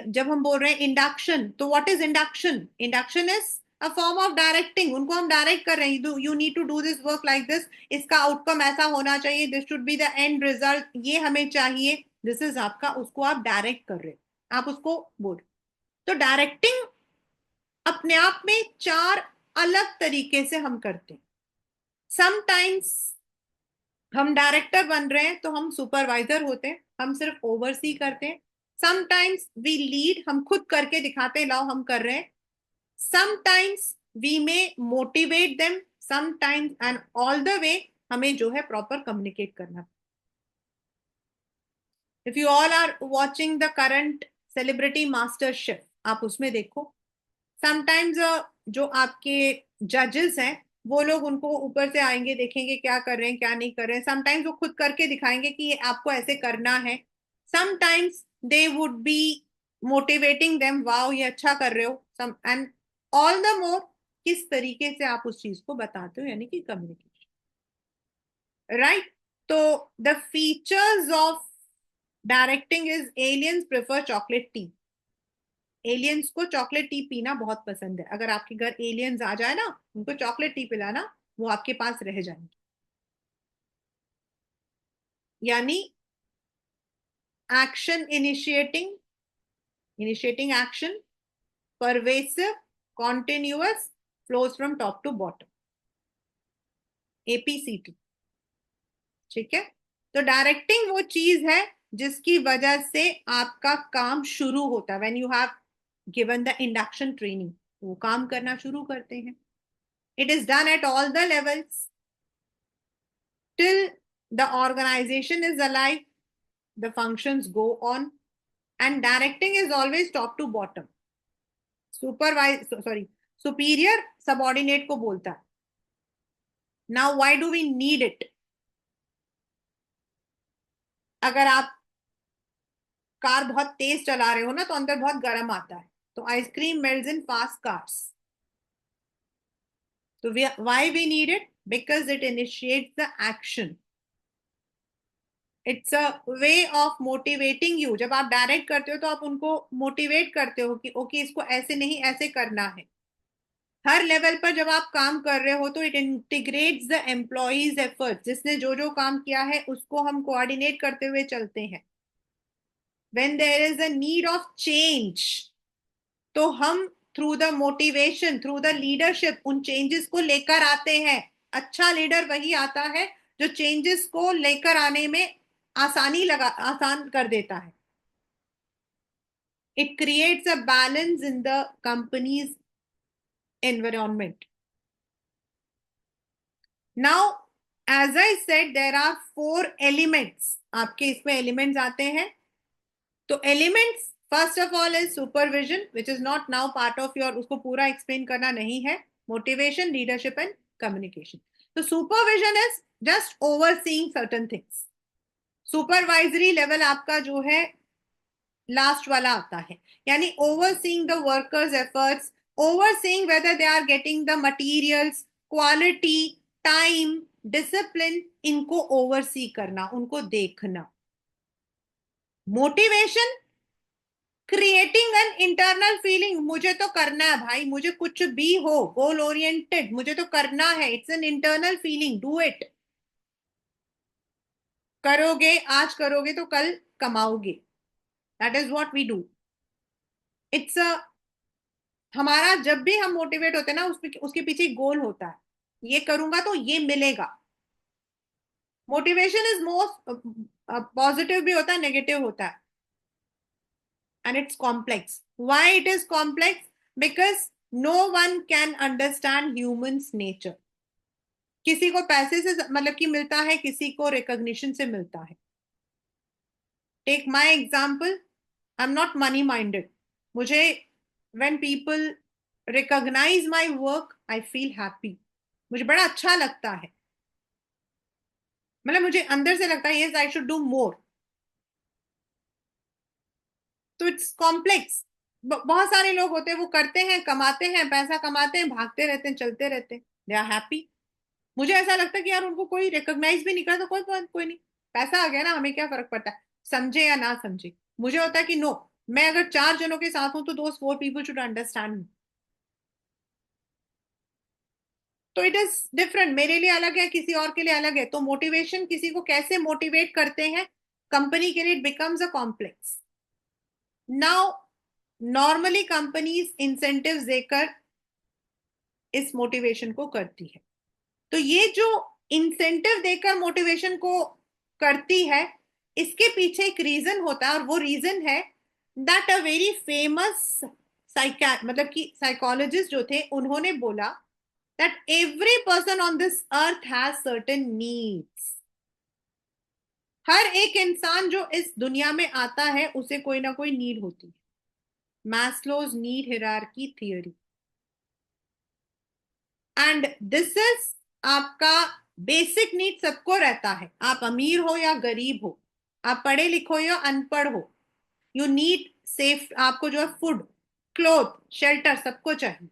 जब हम बोल रहे हैं इंडक्शन, तो what is induction? Induction is a form of directing. उनको हम डायरेक्ट कर रहे हैं, you need to do this work like this, इसका आउटकम ऐसा होना चाहिए, this should be the end result, ये हमें चाहिए. दिस इज आपका, उसको आप डायरेक्ट कर रहे हैं, आप उसको बोल. तो डायरेक्टिंग अपने आप में 4 अलग तरीके से हम करते हैं. समटाइम्स हम डायरेक्टर बन रहे हैं तो हम सुपरवाइजर होते हैं, हम सिर्फ ओवरसी करते हैं. समटाइम्स वी लीड, हम खुद करके दिखाते हैं, लाओ हम कर रहे हैं. Sometimes we may motivate them, sometimes and all the way हमें जो है प्रॉपर कम्युनिकेट करना. If you all are watching the current celebrity master chef, आप उसमें देखो, समटाइम्स जो आपके जजेस हैं वो लोग उनको ऊपर से आएंगे, देखेंगे क्या कर रहे हैं क्या नहीं कर रहे हैं. समटाइम्स वो खुद करके दिखाएंगे कि ये आपको ऐसे करना है. Sometimes they would be motivating them, wow ये अच्छा कर रहे हो. सम एंड ऑल द मोर किस तरीके से आप उस चीज को बताते हो, यानी कि कम्युनिकेशन, राइट? तो the features of directing is aliens prefer chocolate T. Aliens को चॉकलेट टी पीना बहुत पसंद है. अगर आपके घर एलियंस आ जाए ना, उनको चॉकलेट टी पिलाना, वो आपके पास रह जाएंगे. यानी action initiating, initiating action, pervasive, continuous, flows from top to bottom, APCT. ठीक है? तो डायरेक्टिंग वो चीज है जिसकी वजह से आपका काम शुरू होता है. When you have given the induction training, वो काम करना शुरू करते हैं. It is done at all the levels till the organization is alive, the functions go on, and directing is always top to bottom. Superior subordinate को बोलता है. Now why do we need it? अगर आप कार बहुत तेज चला रहे हो ना, तो अंदर बहुत गर्म आता है, तो आइसक्रीम मेल्ट्स इन फास्ट कार्स. तो why we need it? Because it initiates the action. It's a way of motivating you. जब आप डायरेक्ट करते हो तो आप उनको मोटिवेट करते हो कि ओके इसको ऐसे नहीं ऐसे करना है. हर लेवल पर जब आप काम कर रहे हो तो it integrates the employees effort. जिसने जो जो काम किया है उसको हम कोऑर्डिनेट करते हुए चलते हैं. When there is a need of change, तो हम through the motivation, through the leadership उन चेंजेस को लेकर आते हैं. अच्छा लीडर वही आता है जो चेंजेस को लेकर आने में आसान कर देता है. It creates a balance in the company's environment. Now, as I said, there are 4 elements. आपके इसमें elements आते हैं. तो elements, first of all is supervision, which is not now part of your, उसको पूरा explain करना नहीं है. Motivation, leadership and communication. So supervision is just overseeing certain things. Supervisory level आपका जो है लास्ट वाला आता है, यानी overseeing the workers efforts, overseeing whether they are getting the materials, quality, time, discipline, इनको ओवरसी करना, उनको देखना. Motivation, creating an internal feeling, मुझे तो करना है भाई, मुझे कुछ भी हो, गोल ओरिएंटेड, मुझे तो करना है. It's an internal feeling, do it. करोगे, आज करोगे तो कल कमाओगे. That is what we do. It's a हमारा जब भी हम मोटिवेट होते हैं ना, उसके पीछे गोल होता है, ये करूंगा तो ये मिलेगा। मोटिवेशन इज मोस्ट पॉजिटिव भी होता है, नेगेटिव होता है, and it's complex. Why it is complex? Because no one can understand humans nature. किसी को पैसे से मतलब कि मिलता है, किसी को रिकॉग्निशन से मिलता है। Take my example, I am not money minded. मुझे when people recognise my work I feel happy, मुझे बड़ा अच्छा लगता है। मतलब मुझे अंदर से लगता है yes I should do more. तो इट्स कॉम्प्लेक्स। बहुत सारे लोग होते हैं, वो करते हैं, कमाते हैं, पैसा कमाते हैं, भागते रहते हैं, चलते रहते हैं, दे आर हैप्पी। मुझे ऐसा लगता है कि यार उनको कोई रिकॉग्नाइज भी नहीं करा तो कोई बात, कोई नहीं, पैसा आ गया ना, हमें क्या फर्क पड़ता है, समझे या ना समझे। मुझे होता है कि नो, मैं अगर चार जनों के साथ हूं तो those four people should understand me. तो इट इज डिफरेंट, मेरे लिए अलग है, किसी और के लिए अलग है। तो मोटिवेशन किसी को कैसे मोटिवेट करते हैं कंपनी के लिए, it becomes a complex. Now normally companies incentives देकर इस मोटिवेशन को करती है। तो ये जो इंसेंटिव देकर मोटिवेशन को करती है, इसके पीछे एक रीजन होता है, और वो रीजन है दैट अ वेरी फेमस मतलब कि साइकोलॉजिस्ट जो थे, उन्होंने बोला that every person on this earth has certain needs. हर एक इंसान जो इस दुनिया में आता है उसे कोई ना कोई नीड होती है। Maslow's need hierarchy theory, and this is आपका बेसिक नीड सबको रहता है, आप अमीर हो या गरीब हो, आप पढ़े लिखो या अनपढ़ हो। यू नीड सेफ, आपको जो है फूड, क्लोथ, शेल्टर सबको चाहिए।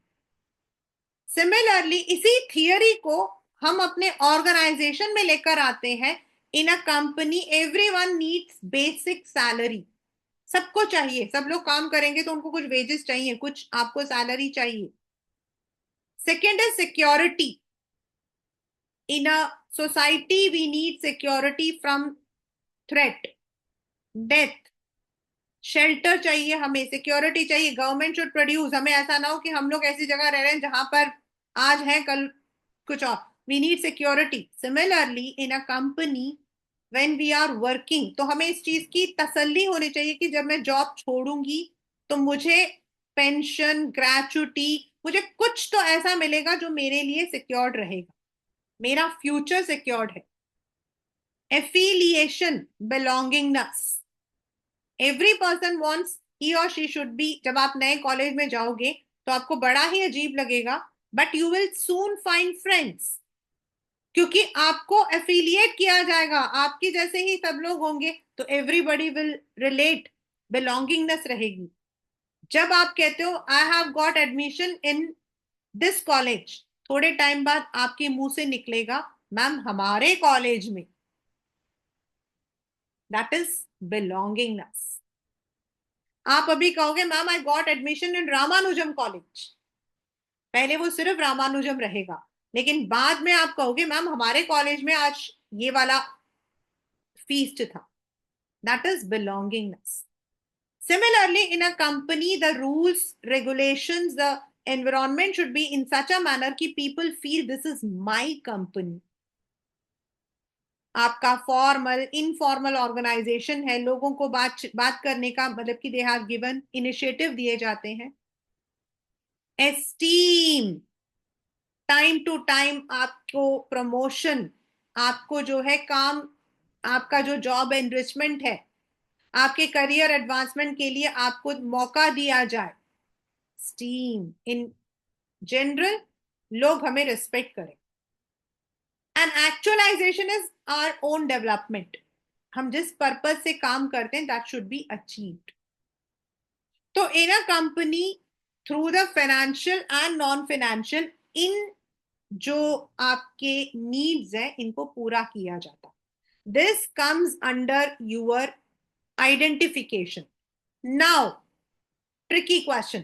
सिमिलरली इसी थियरी को हम अपने ऑर्गेनाइजेशन में लेकर आते हैं। In a company everyone needs basic salary, सबको चाहिए, सब लोग काम करेंगे तो उनको कुछ वेजेस चाहिए, कुछ आपको सैलरी चाहिए। Second is security. in a society we need security from threat, death, shelter चाहिए, हमें सिक्योरिटी चाहिए। गवर्नमेंट शुड प्रोड्यूस, हमें ऐसा ना हो कि हम लोग ऐसी जगह रह रहे हैं जहां पर आज है कल कुछ और। We need security. Similarly in a company when we are working, तो हमें इस चीज की तसल्ली होनी चाहिए कि जब मैं जॉब छोड़ूंगी तो मुझे पेंशन, ग्रेचुटी, मुझे कुछ तो ऐसा मिलेगा जो मेरे लिए सिक्योर्ड रहेगा, मेरा फ्यूचर सिक्योर्ड है। Affiliation, belongingness, every person wants ही और शी शुड बी। जब आप नए कॉलेज में जाओगे तो आपको बड़ा ही अजीब लगेगा, but you will soon find friends, क्योंकि आपको एफिलिएट किया जाएगा, आपके जैसे ही सब लोग होंगे, तो एवरीबडी विल रिलेट, बिलोंगिंगनेस रहेगी। जब आप कहते हो I have got admission in this college, थोड़े टाइम बाद आपके मुंह से निकलेगा मैम हमारे कॉलेज में, दैट इज बिलोंगिंगनेस। आप अभी कहोगे ma'am I got admission in Ramanujan college, पहले वो सिर्फ रामानुजम रहेगा, लेकिन बाद में आप कहोगे मैम हमारे कॉलेज में आज ये वाला फीस्ट था, that is belongingness. Similarly, in a company, the rules, regulations, the environment should be in such a manner कि people feel this is my company. आपका फॉर्मल इनफॉर्मल ऑर्गेनाइजेशन है, लोगों को बात करने का मतलब कि दे हैव गिवन इनिशिएटिव दिए जाते हैं। एस्टीम, टाइम टू टाइम आपको प्रमोशन, आपको जो है काम, आपका जो जॉब एनरिचमेंट है, आपके करियर एडवांसमेंट के लिए आपको मौका दिया जाए। स्टीम इन जनरल, लोग हमें रिस्पेक्ट करें। And actualization is our own development, हम जिस पर्पज से काम करते हैं दैट शुड बी अचीव्ड। तो in a company through the financial and non financial, इन जो आपके नीड्स है इनको पूरा किया जाता। This comes under your identification. Now tricky question,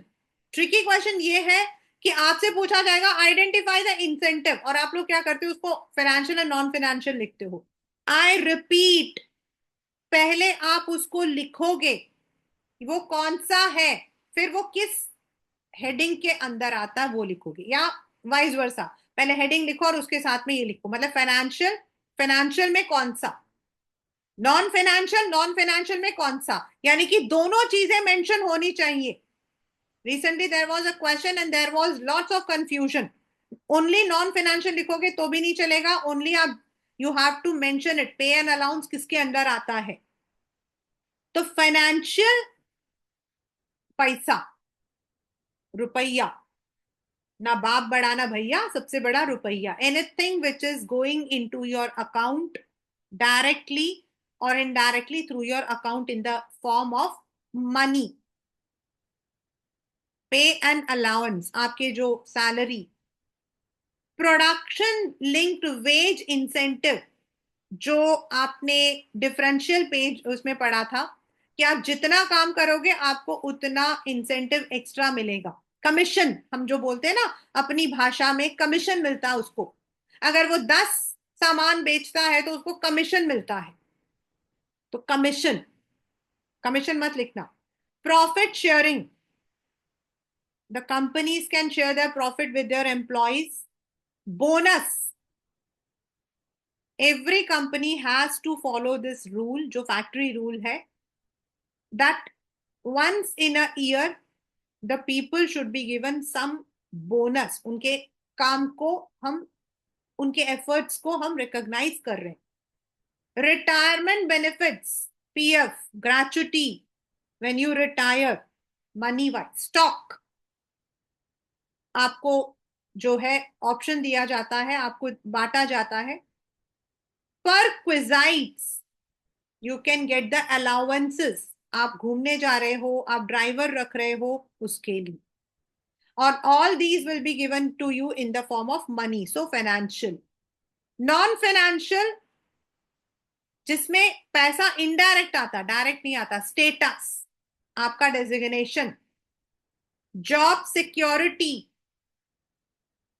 tricky question ये है कि आपसे पूछा जाएगा आइडेंटिफाई द इंसेंटिव, और आप लोग क्या करते हो, उसको फाइनेंशियल एंड नॉन फाइनेंशियल लिखते हो। आई रिपीट, पहले आप उसको लिखोगे, वो कौन सा है, फिर वो किस हेडिंग के अंदर आता है वो लिखोगे, या वाइस वर्सा, पहले हेडिंग लिखो और उसके साथ में ये लिखो, मतलब फाइनेंशियल, फाइनेंशियल में कौन सा, नॉन फाइनेंशियल, नॉन फाइनेंशियल में कौन सा, यानी कि दोनों चीजें मेंशन होनी चाहिए. Recently there was a question and there was lots of confusion. Only non financial लिखोगे तो भी नहीं चलेगा, ओनली आप you have to mention it, pay and allowance किसके अंदर आता है. तो फाइनेंशियल, पैसा, रुपया, ना बाप बड़ा ना भैया, सबसे बड़ा रुपया. Anything which is going into your account directly और indirectly through your account in the form of money. Pay and allowance, आपके जो salary. Production linked wage incentive, जो आपने डिफरेंशियल पेज उसमें पढ़ा था कि आप जितना काम करोगे आपको उतना इंसेंटिव एक्स्ट्रा मिलेगा. कमीशन हम जो बोलते हैं ना, अपनी भाषा में कमीशन मिलता है उसको. अगर वो 10 सामान बेचता है तो उसको कमीशन मिलता है. तो कमीशन, कमीशन मत लिखना. Profit sharing, the companies can share their profit with their employees. Bonus, every company has to follow this rule, जो फैक्ट्री रूल है, that once in a year the people should be given some bonus. उनके काम को हम, उनके एफर्ट्स को हम रिकॉग्नाइज कर रहे हैं. Retirement benefits, PF, gratuity when you retire, money wise. Stock, आपको जो है ऑप्शन दिया जाता है, आपको बांटा जाता है. पर perquisites you can get the allowances, आप घूमने जा रहे हो, आप ड्राइवर रख रहे हो, उसके लिए. और all these will be given to you in the form of money, so financial. Non financial, जिसमें पैसा इनडायरेक्ट आता, डायरेक्ट नहीं आता. स्टेटस, आपका डेजिग्नेशन. जॉब सिक्योरिटी,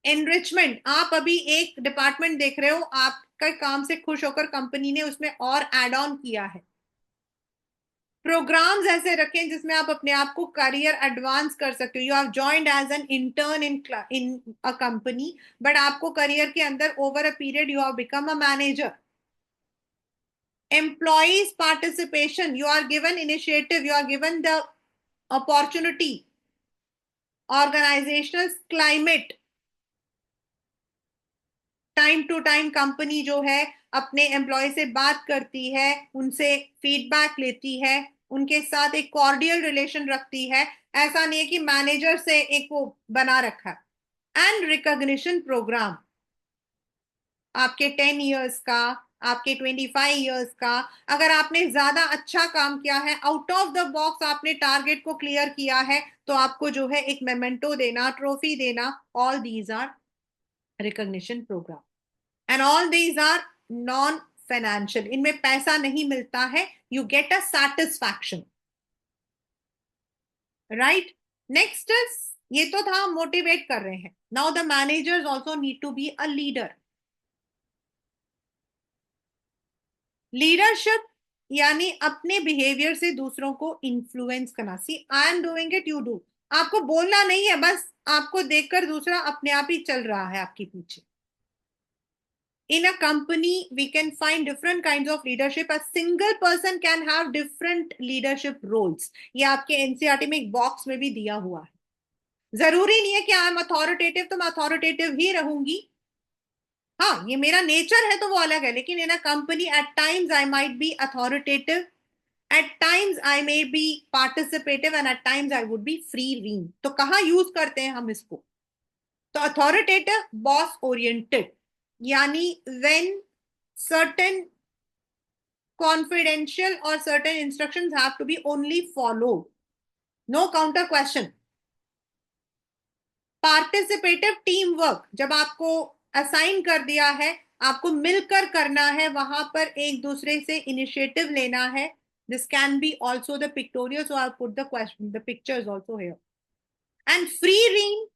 एनरिचमेंट, आप अभी एक डिपार्टमेंट देख रहे हो, आपके काम से खुश होकर कंपनी ने उसमें और एड ऑन किया है. प्रोग्राम्स ऐसे रखें जिसमें आप अपने आप को करियर एडवांस कर सकते हो. You have joined as an intern in a company, but आपको करियर के अंदर over a period you have become a manager. Employees participation, you are given initiative, you are given the opportunity. Organizational climate, time to time company जो है अपने एम्प्लॉय से बात करती है, उनसे फीडबैक लेती है, उनके साथ एक कॉर्डियल रिलेशन रखती है. ऐसा नहीं है कि मैनेजर से एक वो बना रखा है. एंड रिकॉग्निशन प्रोग्राम, आपके 10 इयर्स का, आपके 25 इयर्स का, अगर आपने ज्यादा अच्छा काम किया है, आउट ऑफ द बॉक्स आपने टारगेट को क्लियर किया है, तो आपको जो है एक मेमेंटो देना, ट्रॉफी देना. All these are recognition program. And all these are non financial, इनमें पैसा नहीं मिलता है. You get a satisfaction, right. Next is, ये तो था मोटिवेट कर रहे हैं. Now the managers also need to be a leader. Leadership यानी अपने बिहेवियर से दूसरों को इन्फ्लुएंस करना. See I am doing it, you do. आपको बोलना नहीं है, बस आपको देखकर दूसरा अपने आप ही चल रहा है आपके पीछे. In a company we can find different kinds of leadership. A single person can have different leadership roles. ये आपके एनसीईआरटी में एक बॉक्स में भी दिया हुआ है. जरूरी नहीं है कि आई एम अथॉरिटेटिव तो मैं अथॉरिटेटिव ही रहूंगी. हाँ, ये मेरा नेचर है तो वो अलग है, लेकिन in a company at times I might be authoritative, at times I may be participative, and at times I would be free rein. तो कहाँ यूज करते हैं हम इसको? तो अथॉरिटेटिव, बॉस ओरिएंटेड, यानी when certain confidential or certain instructions have to be only followed, no counter question. Participative team work, जब आपको असाइन कर दिया है, आपको मिलकर करना है, वहां पर एक दूसरे से इनिशिएटिव लेना है. This can be also the pictorial, so I put the question, the pictures also here. And free rein,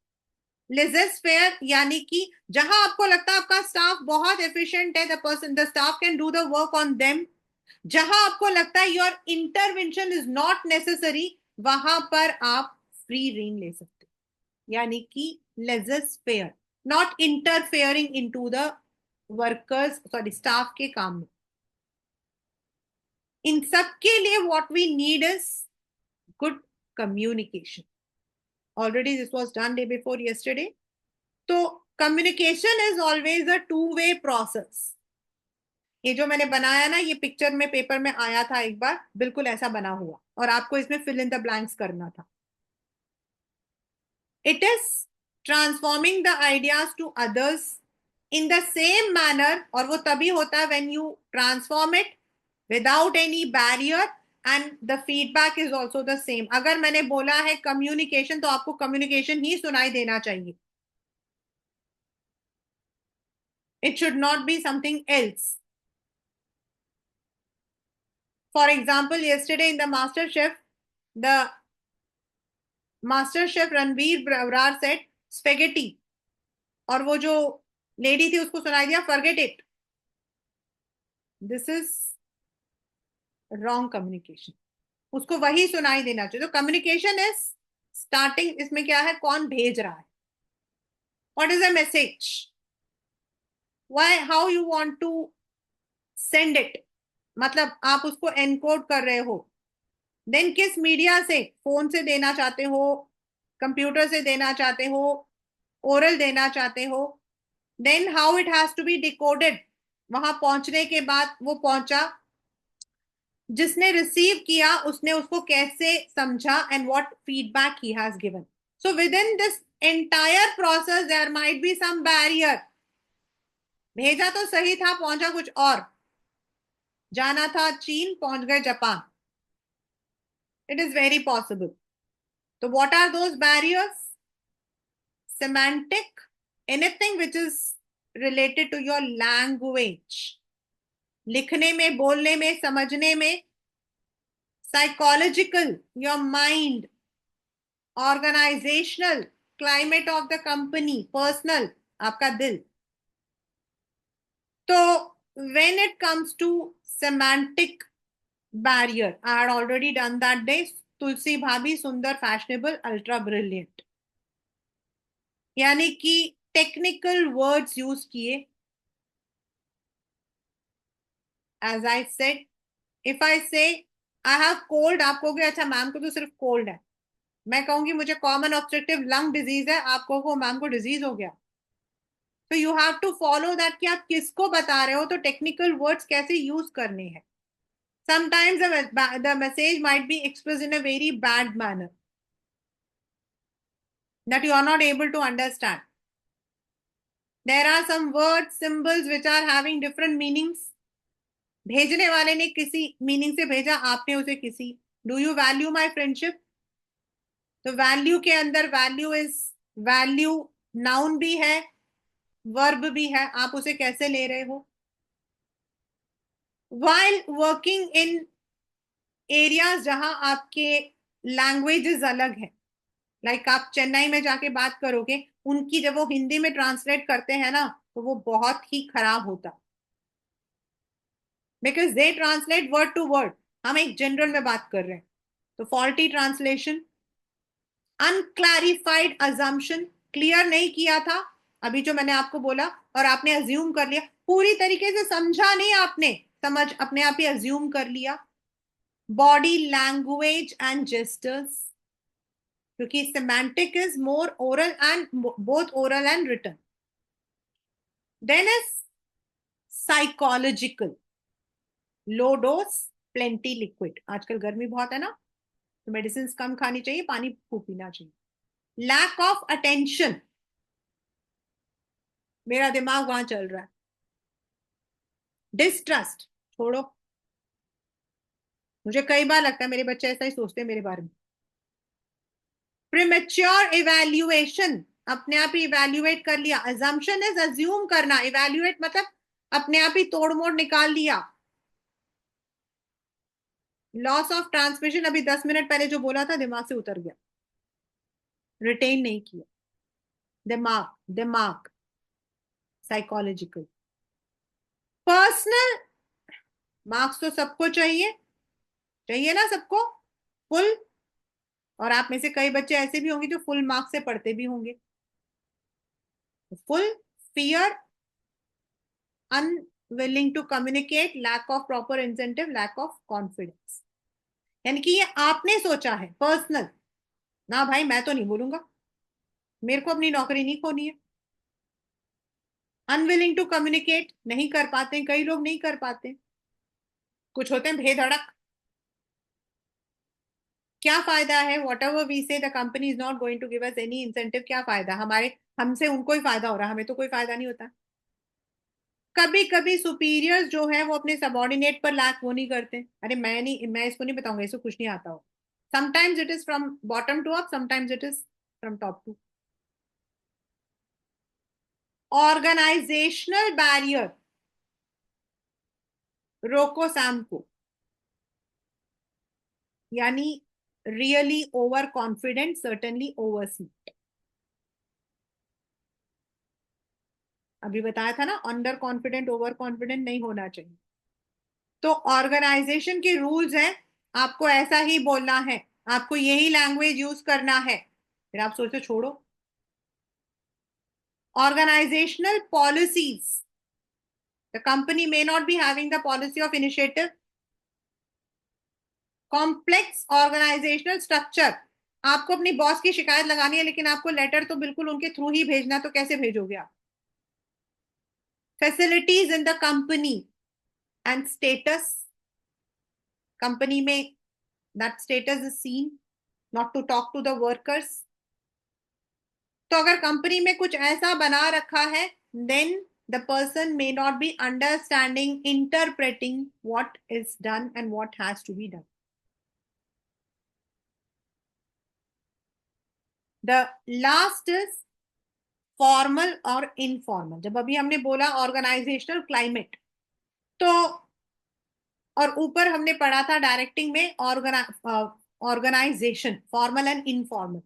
laissez faire, यानी कि जहां आपको लगता है आपका स्टाफ बहुत एफिशिएंट है, the person, the staff can do the work on them, जहां आपको लगता है your intervention is not necessary, वहां पर आप फ्री रेन ले सकते हो, यानी कि laissez faire, not interfering into the workers sorry staff के काम में। इन सब के लिए what we need is good communication. Already this was done day before yesterday. तो communication is always a two way process. ये जो मैंने बनाया ना, ये पिक्चर में पेपर में आया था एक बार, बिल्कुल ऐसा बना हुआ, और आपको इसमें फिल इन द ब्लैंक्स करना था। It is transforming the ideas to others in the same manner, और वो तभी होता है when you transform it without any barrier and the feedback is also the same. अगर मैंने बोला है कम्युनिकेशन, तो आपको कम्युनिकेशन ही सुनाई देना चाहिए। It should not be something else. For example, yesterday in the Master Chef Ranveer Brar said spaghetti, और वो जो लेडी थी उसको सुनाई दिया forget it. This is wrong communication. उसको वही सुनाई देना चाहिए। तो कम्युनिकेशन इज स्टार्टिंग, इसमें क्या है, कौन भेज रहा है, what is the message, why how you want to send it, मतलब आप उसको एनकोड कर रहे हो। देन किस मीडिया से, फोन से देना चाहते हो, कंप्यूटर से देना चाहते हो, ओरल देना चाहते हो। Then how it has to be decoded, वहां पहुंचने के बाद वो पहुंचा, जिसने रिसीव किया उसने उसको कैसे समझा, and what feedback he has given. So within this entire process there might be some barrier. भेजा तो सही था, पहुंचा कुछ और, जाना था चीन, पहुंच गए Japan. It is very possible. तो what are those barriers? semantic, anything which is related to your language, लिखने में, बोलने में, समझने में। psychological, your mind, organizational, climate of the company, personal, आपका दिल। तो when it comes to semantic barrier, I had already done that day, तुलसी भाभी सुंदर फैशनेबल अल्ट्रा ब्रिलियंट, यानी कि टेक्निकल वर्ड्स यूज किए। As I said, if I say I have cold, आप कहोगे अच्छा मैम को तो सिर्फ कोल्ड है। मैं कहूंगी मुझे कॉमन ऑब्स्ट्रक्टिव लंग डिजीज है, आप कहोगे मैम को डिजीज हो गया। तो you have to follow that कि आप किसको बता रहे हो, तो टेक्निकल वर्ड्स कैसे यूज करने हैं। Sometimes the message might be express in a very bad manner that you are not able to understand. There are some words, symbols which are having different meanings. भेजने वाले ने किसी मीनिंग से भेजा, आपने उसे किसी। Do you value my friendship? तो वैल्यू के अंदर वैल्यू इज, वैल्यू नाउन भी है, वर्ब भी है, आप उसे कैसे ले रहे हो। while वर्किंग इन एरियाज जहां आपके लैंग्वेजेस अलग है, लाइक आप चेन्नई में जाके बात करोगे, उनकी जब वो हिंदी में ट्रांसलेट करते हैं ना, तो वो बहुत ही खराब होता, because they translate word to word. हम एक जनरल में बात कर रहे हैं, तो faulty translation, unclarified assumption, clear नहीं किया था अभी जो मैंने आपको बोला, और आपने अज्यूम कर लिया, पूरी तरीके से समझा नहीं आपने, समझ अपने आप ही अज्यूम कर लिया। बॉडी लैंग्वेज एंड जेस्टर्स, क्योंकि semantic is more oral and both oral and written. Then is psychological, low dose plenty liquid, आजकल गर्मी बहुत है ना, तो मेडिसिन कम खानी चाहिए, पानी खूब पीना चाहिए। लैक ऑफ अटेंशन, मेरा दिमाग वहां चल रहा है। डिस्ट्रस्ट, छोड़ो, मुझे कई बार लगता है मेरे बच्चे ऐसा ही सोचते हैं मेरे बारे में। प्रीमेच्योर इवैल्यूएशन, अपने आप ही इवैल्यूएट कर लिया। अजम्पशन इज अज्यूम करना, इवैल्यूएट मतलब अपने आप ही तोड़ मोड़ निकाल लिया। लॉस ऑफ ट्रांसमिशन, अभी 10 मिनट पहले जो बोला था दिमाग से उतर गया, रिटेन नहीं किया। दिमाग, दिमाग साइकोलॉजिकल। पर्सनल मार्क्स तो सबको चाहिए, चाहिए ना सबको फुल। और आप में से कई बच्चे ऐसे भी होंगे जो फुल मार्क्स से पढ़ते भी होंगे। Full fear, unwilling to communicate, lack of proper incentive, lack of confidence. यानी कि ये आपने सोचा है पर्सनल, ना भाई मैं तो नहीं बोलूंगा, मेरे को अपनी नौकरी नहीं खोनी है। अनविलिंग टू कम्युनिकेट, नहीं कर पाते, कई लोग नहीं कर पाते। कुछ होते हैं बेधड़क, क्या फायदा है, whatever we say the company is not going to give us any incentive, क्या फायदा हमारे, हमसे उनको ही फायदा हो रहा है, हमें तो कोई फायदा नहीं होता। कभी कभी सुपीरियर्स जो है वो अपने सबॉर्डिनेट पर लाख वो नहीं करते, अरे मैं नहीं, मैं इसको नहीं बताऊंगा, इसको कुछ नहीं आता हो। Sometimes it is from bottom to up, sometimes it is from top to. Organisational barrier, रोको सैम को, यानी really over confident, certainly over smart. अभी बताया था ना, अंडर कॉन्फिडेंट ओवर कॉन्फिडेंट नहीं होना चाहिए। तो ऑर्गेनाइजेशन के रूल्स हैं, आपको ऐसा ही बोलना है, आपको यही लैंग्वेज यूज करना है, फिर आप सोचो छोड़ो। Organizational policies. The company may not be having the policy of initiative. Complex organizational structure. आपको अपनी बॉस की शिकायत लगानी है, लेकिन आपको लेटर तो बिल्कुल उनके थ्रू ही भेजना, तो कैसे भेजोगे आप? Facilities in the company and status, company में that status is seen, not to talk to the workers. तो अगर कंपनी में कुछ ऐसा बना रखा है, then the person may not be understanding, interpreting what is done and what has to be done. The last is formal और इनफॉर्मल। जब अभी हमने बोला ऑर्गेनाइजेशनल क्लाइमेट, तो और ऊपर हमने पढ़ा था डायरेक्टिंग में ऑर्गेनाइजेशन फॉर्मल एंड इनफॉर्मल।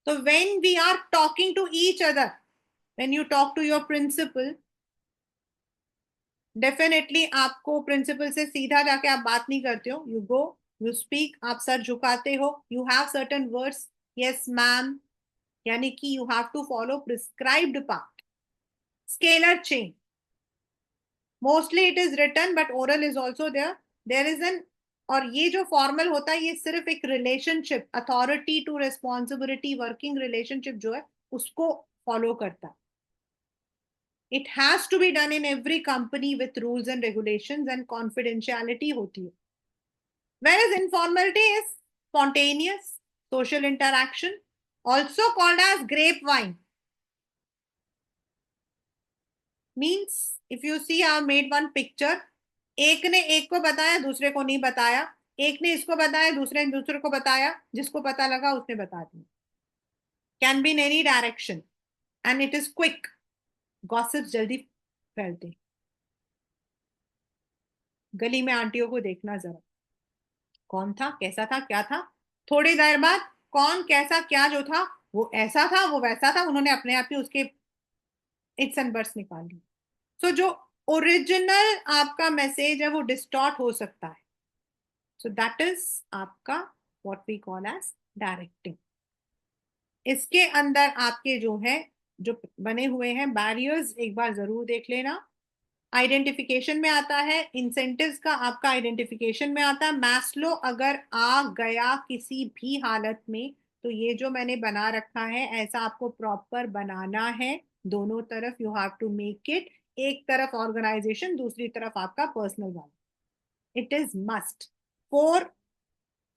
तो when we are talking to each other, when you talk to your principal, definitely आपको प्रिंसिपल से सीधा जाके आप बात नहीं करते हो, यू गो, यू स्पीक, आप सर झुकाते हो, you have certain words, yes ma'am, यानी कि you have to follow prescribed path. Scalar chain, mostly it is written but oral is also there, there is an, और ये जो फॉर्मल होता है ये सिर्फ एक relationship, authority to responsibility, working relationship जो है उसको फॉलो करता है। It has to be done in every company with rules and regulations, and confidentiality होती है। Whereas informality is spontaneous social interaction, also called as grapevine. Means if you see, I have made one picture. एक ने एक को बताया, दूसरे को नहीं बताया, एक ने इसको बताया, दूसरे ने दूसरे को बताया, जिसको पता लगा उसने बता दिया। Can be in any direction and it is quick. Gossips जल्दी फैलते। गली में आंटियों को देखना जरा, कौन था, कैसा था, क्या था, थोड़ी देर बाद कौन कैसा क्या जो था, वो ऐसा था, वो वैसा था, उन्होंने अपने आप ही उसके इट्स एंड बर्ड्स निकाल ली। सो जो ओरिजिनल आपका मैसेज है वो डिस्टॉर्ट हो सकता है। सो दैट इज आपका what we call as directing. इसके अंदर आपके जो है, जो बने हुए हैं बैरियर्स, एक बार जरूर देख लेना। आइडेंटिफिकेशन में आता है, इंसेंटिव्स का आपका आइडेंटिफिकेशन में आता है। मैस्लो अगर आ गया किसी भी हालत में, तो ये जो मैंने बना रखा है ऐसा आपको प्रॉपर बनाना है, दोनों तरफ you have to make it, एक तरफ ऑर्गेनाइजेशन, दूसरी तरफ आपका पर्सनल वाला, इट इज मस्ट। 4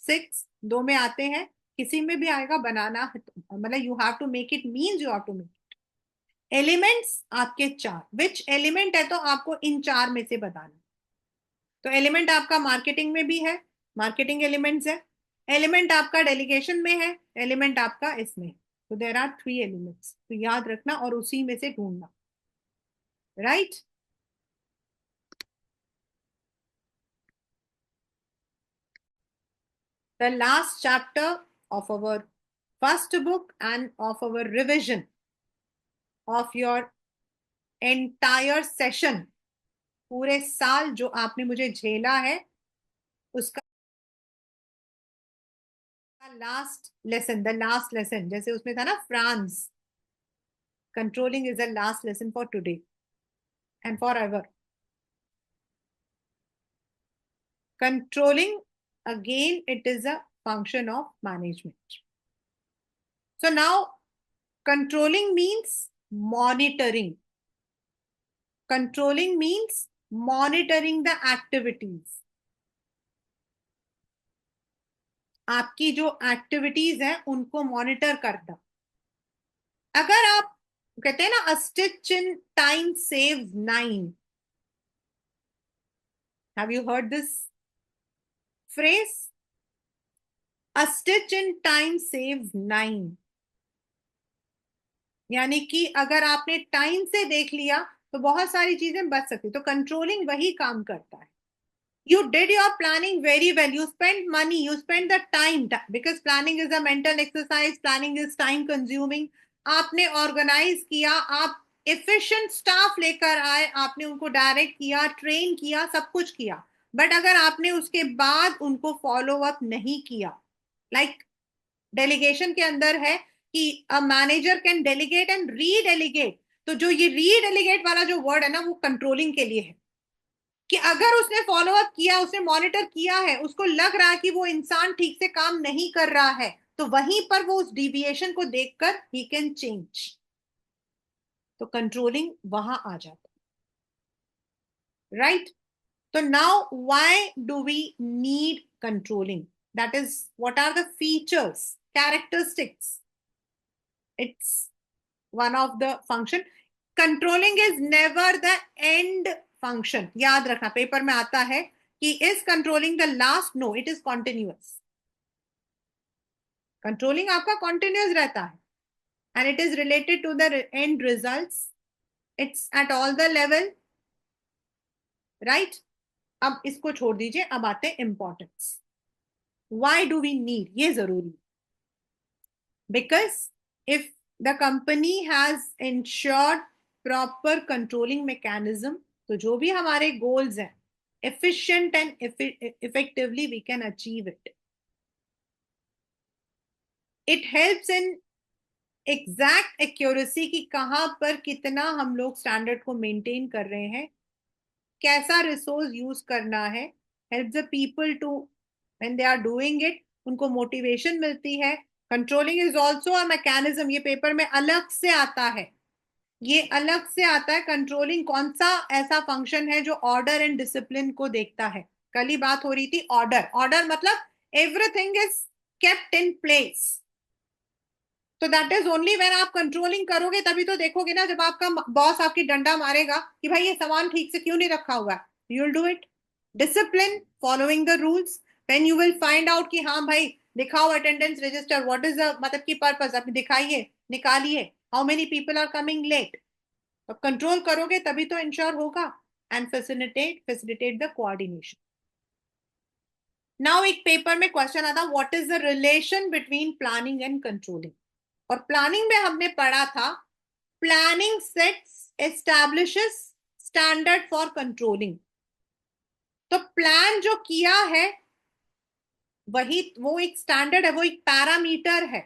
6 दो में आते हैं, किसी में भी आएगा, बनाना है मतलब you have to make it, means you have to make. Elements आपके 4, विच एलिमेंट है तो आपको इन 4 में से बताना। तो एलिमेंट आपका मार्केटिंग में भी है, मार्केटिंग एलिमेंट्स है। एलिमेंट आपका डेलीगेशन में है, एलिमेंट आपका इसमें है। तो देर आर 3 एलिमेंट्स, तो याद रखना और उसी में से ढूंढना, right. The last chapter of our first book and of our revision of your entire session पूरे साल जो आपने मुझे झेला है उसका लास्ट लेसन जैसे उसमें था ना France, controlling is the last lesson for today and for ever. Controlling, again, it is a function of management. So now, controlling means monitoring. Controlling means monitoring the activities. आपकी जो एक्टिविटीज हैं उनको मॉनिटर करता. अगर आप कहते हैं ना a stitch in time saves nine. Have you heard this phrase? A stitch in time saves nine. यानी कि अगर आपने टाइम से देख लिया तो बहुत सारी चीजें बच सकती. तो कंट्रोलिंग वही काम करता है. You did your planning very well. You spent money, you spent the time because planning is a mental exercise. Planning is time consuming. आपने ऑर्गेनाइज किया, आप एफिशिएंट स्टाफ लेकर आए, आपने उनको डायरेक्ट किया, ट्रेन किया, सब कुछ किया. बट अगर आपने उसके बाद उनको फॉलो अप नहीं किया, लाइक डेलीगेशन के अंदर है कि a manager can delegate and redelegate. तो जो ये रीडेलीगेट वाला जो वर्ड है ना वो कंट्रोलिंग के लिए है कि अगर उसने फॉलो अप किया, उसने मॉनिटर किया है, उसको लग रहा है कि वो इंसान ठीक से काम नहीं कर रहा है, तो वहीं पर वो उस डिविएशन को देखकर ही कैन चेंज. तो कंट्रोलिंग वहां आ जाता है, राइट. तो now why do we need controlling? That is what are the features, characteristics. It's one of the function. Controlling is never the end function. याद रखना, पेपर में आता है कि is controlling the last? No, it is continuous. Controlling आपका continuous रहता है and it is related to the end results. It's at all the level, right? अब इसको छोड़ दीजिए, अब आते हैं importance. Why do we need? ये जरूरी. Because if the company has ensured proper controlling mechanism, तो जो भी हमारे goals हैं, efficient and effectively we can achieve it. It helps in exact accuracy कि कहाँ पर कितना हम लोग स्टैंडर्ड को मेंटेन कर रहे हैं, कैसा रिसोर्स यूज करना है. Help the people to when they are doing it, उनको मोटिवेशन मिलती है. Controlling is also a mechanism. ये पेपर में अलग से आता है, ये अलग से आता है. कंट्रोलिंग कौन सा ऐसा फंक्शन है जो ऑर्डर एंड डिसिप्लिन को देखता है? कल ही बात हो रही थी ऑर्डर. ऑर्डर मतलब everything is kept in place. तो दैट इज ओनली व्हेन आप कंट्रोलिंग करोगे तभी तो देखोगे ना, जब आपका बॉस आपकी डंडा मारेगा कि भाई ये सामान ठीक से क्यों नहीं रखा हुआ है, you will do it. Discipline, following the rules. When you will find out कि हाँ भाई दिखाओ attendance register, what is the मतलब की पर्पस, आप दिखाइए, निकालिए, how many people are coming late. अब कंट्रोल करोगे तभी तो इंश्योर होगा. And facilitate the coordination. Now एक पेपर में क्वेश्चन आता, what is the relation between planning and controlling. और प्लानिंग में हमने पढ़ा था planning sets establishes standard for controlling. तो प्लान जो किया है वही, वो एक स्टैंडर्ड है, वो एक पैरामीटर है.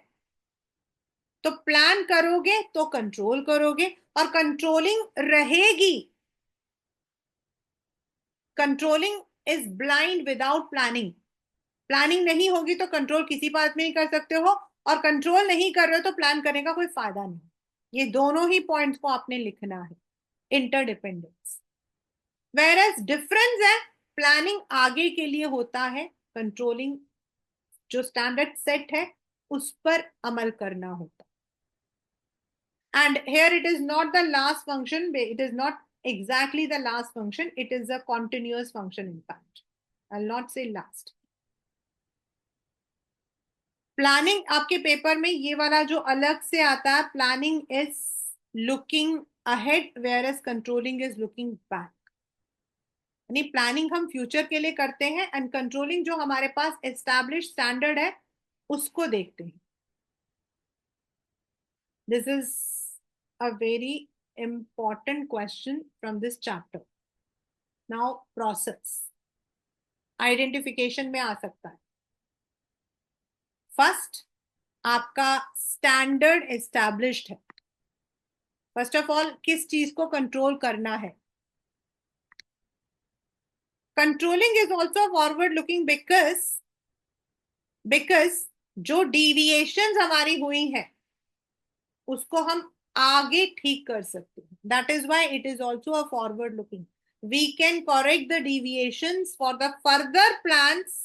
तो प्लान करोगे तो कंट्रोल करोगे और कंट्रोलिंग रहेगी. Controlling is blind without planning. Planning नहीं होगी तो कंट्रोल किसी बात में नहीं कर सकते हो, और कंट्रोल नहीं कर रहे हो तो प्लान करने का कोई फायदा नहीं. ये दोनों ही पॉइंट्स को आपने लिखना है, इंटरडिपेंडेंस. वेर एज डिफरेंस है, प्लानिंग आगे के लिए होता है, कंट्रोलिंग जो स्टैंडर्ड सेट है उस पर अमल करना होता. And here it is not the last function, it is not exactly the last function, it is a continuous function. In fact, I'll not say last. Planning आपके पेपर में ये वाला जो अलग से आता है, planning is looking ahead whereas controlling is looking back. यानी प्लानिंग हम फ्यूचर के लिए करते हैं एंड कंट्रोलिंग जो हमारे पास एस्टैब्लिश स्टैंडर्ड है उसको देखते हैं. This is a very important question from this chapter. Now process identification में आ सकता है। फर्स्ट, आपका स्टैंडर्ड एस्टैब्लिश्ड है। फर्स्ट ऑफ ऑल किस चीज को कंट्रोल करना है? Controlling is also forward looking because जो डिविएशंस हमारी हुई हैं उसको हम आगे ठीक कर सकते हैं। That is why it is also a forward looking. We can correct the deviations for the further plans.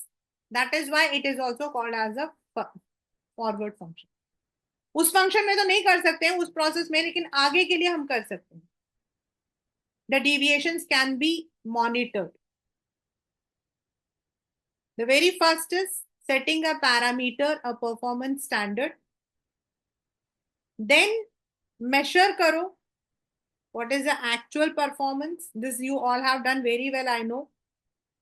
That is why it is also called as a forward function. उस फंक्शन में तो नहीं कर सकते हैं उस प्रोसेस में, लेकिन आगे के लिए हम कर सकते हैं। The deviations can be monitored. The very first is setting a parameter, a performance standard. Then measure karo what is the actual performance. This you all have done very well, I know.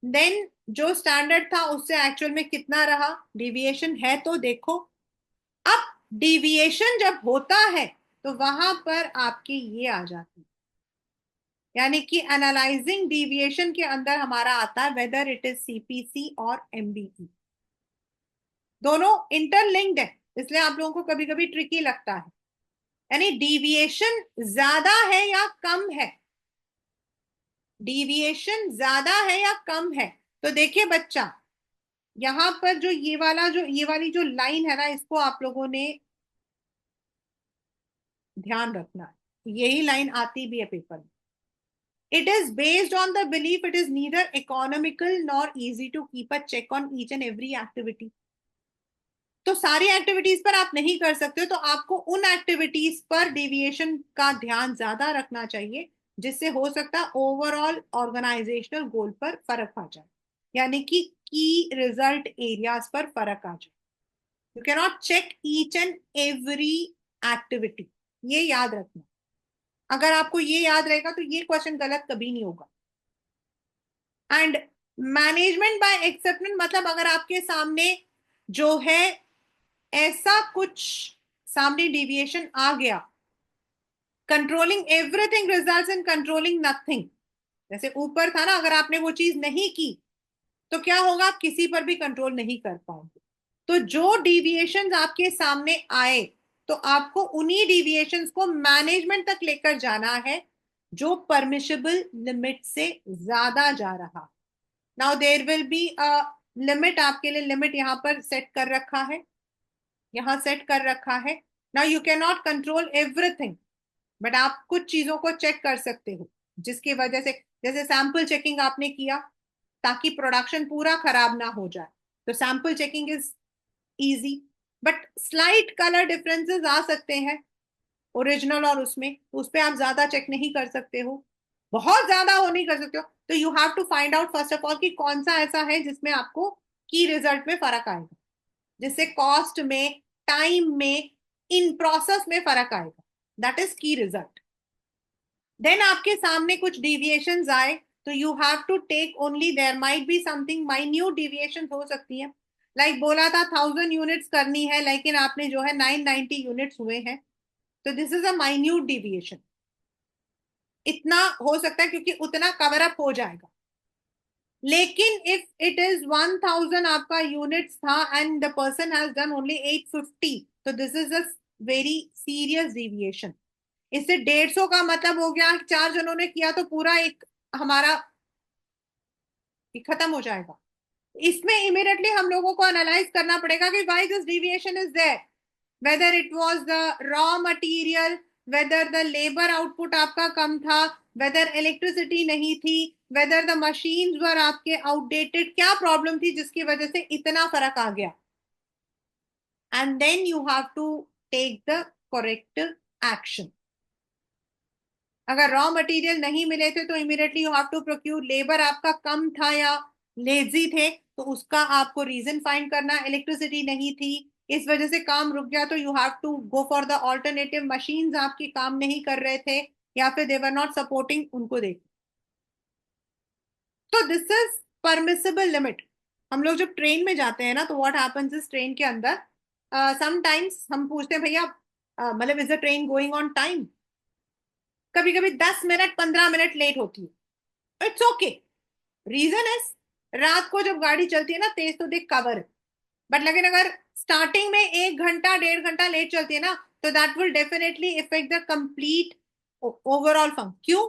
Then जो स्टैंडर्ड था उससे एक्चुअल में कितना रहा, डिविएशन है तो देखो। अब डिविएशन जब होता है तो वहां पर आपकी ये आ जाती है, यानी कि एनालाइजिंग डिविएशन के अंदर हमारा आता है वेदर इट इज सीपीसी और एमबीई। दोनों इंटरलिंक्ड है, इसलिए आप लोगों को कभी कभी ट्रिकी लगता है। यानी डिविएशन ज्यादा है या कम है, डिविएशन ज्यादा है या कम है। तो देखिए बच्चा, यहां पर जो ये वाली जो लाइन है ना, इसको आप लोगों ने ध्यान रखना है। यही लाइन आती भी है पेपर में। It is based on the belief it is neither economical nor easy to keep a check on each and every activity. तो सारी एक्टिविटीज पर आप नहीं कर सकते हो, तो आपको उन एक्टिविटीज पर डेविएशन का ध्यान ज्यादा रखना चाहिए जिससे हो सकता है ओवरऑल ऑर्गेनाइजेशनल गोल पर फर्क आ जाए, यानी कि की रिजल्ट एरियाज पर फर्क आ जाए। You can not check each and every activity, ये याद रखना। अगर आपको ये याद रहेगा तो ये क्वेश्चन गलत कभी नहीं होगा। एंड मैनेजमेंट बाय एक्सेप्टेंस मतलब अगर आपके सामने जो है ऐसा कुछ सामने डिविएशन आ गया, controlling everything results in controlling nothing. जैसे ऊपर था ना, अगर आपने वो चीज नहीं की तो क्या होगा, आप किसी पर भी कंट्रोल नहीं कर पाओगे। तो जो डिविएशंस आपके सामने आए तो आपको उन्हीं डिविएशंस को मैनेजमेंट तक लेकर जाना है जो परमिशिबल लिमिट से ज्यादा जा रहा। Now there will be a limit, आपके लिए लिमिट यहां पर सेट कर रखा है, यहां सेट कर रखा है। Now you can not control everything, but आप कुछ चीजों को चेक कर सकते हो जिसकी वजह से, जैसे सैंपल चेकिंग आपने किया ताकि प्रोडक्शन पूरा खराब ना हो जाए, तो sample checking is easy. But slight colour differences आ सकते हैं ओरिजिनल और उसमें, तो उस पर आप ज्यादा चेक नहीं कर सकते हो, बहुत ज्यादा हो नहीं कर सकते हो। तो you have to find out first of all कि कौन सा ऐसा है जिसमें आपको की रिजल्ट में फर्क आएगा, जिससे कॉस्ट में, टाइम में, इन प्रोसेस में फर्क आएगा। That is key result. Then आपके सामने कुछ डिविएशंस आए तो you have to take only, there might be something minute deviation हो सकती है। लाइक बोला था 1000 यूनिट्स करनी है लेकिन आपने जो है 990 यूनिट्स हुए हैं, तो this is a minute deviation. इतना हो सकता है क्योंकि उतना कवर अप हो जाएगा। लेकिन इफ इट इज 1000 आपका यूनिट्स था and the person has done only 850, तो this is a very serious deviation. इससे 150 का मतलब हो गया 4 जनों ने किया तो पूरा एक हमारा खत्म हो जाएगा। इसमें इमीडिएटली हम लोगों को एनालाइज करना पड़ेगा कि why this deviation is there, whether it was the raw material, whether the labour output आपका कम था, वेदर इलेक्ट्रिसिटी नहीं थी, वेदर द मशीन्स वर आपके आउटडेटेड, क्या प्रॉब्लम थी जिसकी वजह से इतना फर्क आ गया। And then you have to take the corrective action. अगर रॉ मटेरियल नहीं मिले थे तो immediately you have to procure, labour आपका कम था या लेजी थे तो उसका आपको रीजन फाइंड करना, इलेक्ट्रिसिटी नहीं थी इस वजह से काम रुक गया तो you have to go for the alternative, machines आपकी काम नहीं कर रहे थे या फिर दे वर नॉट सपोर्टिंग, उनको देखो। तो दिस इज परमिसिबल लिमिट। हम लोग जब ट्रेन में जाते हैं ना तो व्हाट हैपेंस इज, ट्रेन के अंदर समटाइम्स हम पूछते हैं भैया मतलब is the train going on time. कभी कभी 10 मिनट 15 मिनट लेट होती है, इट्स ओके, रीजन है रात को जब गाड़ी चलती है ना तेज तो देख कवर, बट लेकिन अगर स्टार्टिंग में 1 घंटा 1.5 घंटा लेट चलती है ना तो that will definitely effect the complete overall function. क्यों?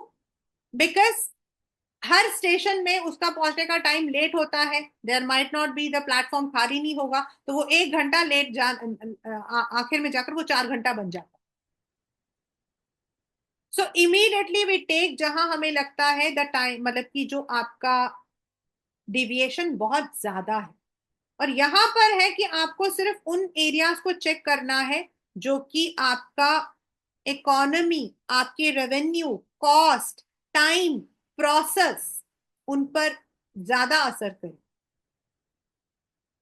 बिकॉज हर स्टेशन में उसका पहुंचने का टाइम लेट होता है, there might not be, the platform खाली नहीं होगा, तो वो 1 घंटा लेट आखिर में जाकर वो 4 घंटा बन जाता है। सो इमीडिएटली वी टेक जहां हमें लगता है द टाइम, मतलब कि जो आपका डिविएशन बहुत ज्यादा है, और यहां पर है कि आपको सिर्फ उन एरियाज को चेक करना है जो कि आपका इकोनॉमी, आपके रेवेन्यू, कॉस्ट, टाइम, प्रोसेस, उन पर ज्यादा असर करे,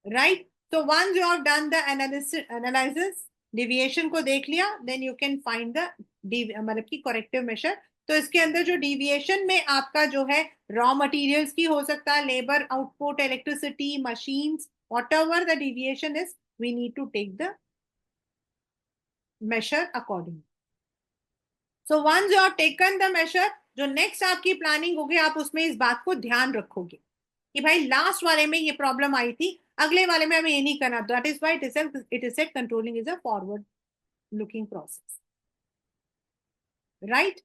राइट? तो once you have done the analysis, deviation को देख लिया, then you can find the मतलब की करेक्टिव मेजर। तो इसके अंदर जो डिविएशन में आपका जो है रॉ मटेरियल्स की हो सकता है, labour output, electricity, machines, whatever the deviation is, we need to take the measure according. So once you have taken the measure, जो नेक्स्ट आपकी प्लानिंग होगी आप उसमें इस बात को ध्यान रखोगे कि भाई लास्ट वाले में ये प्रॉब्लम आई थी, अगले वाले में हमें ये नहीं करना, that is why it is said controlling is a forward looking process, right?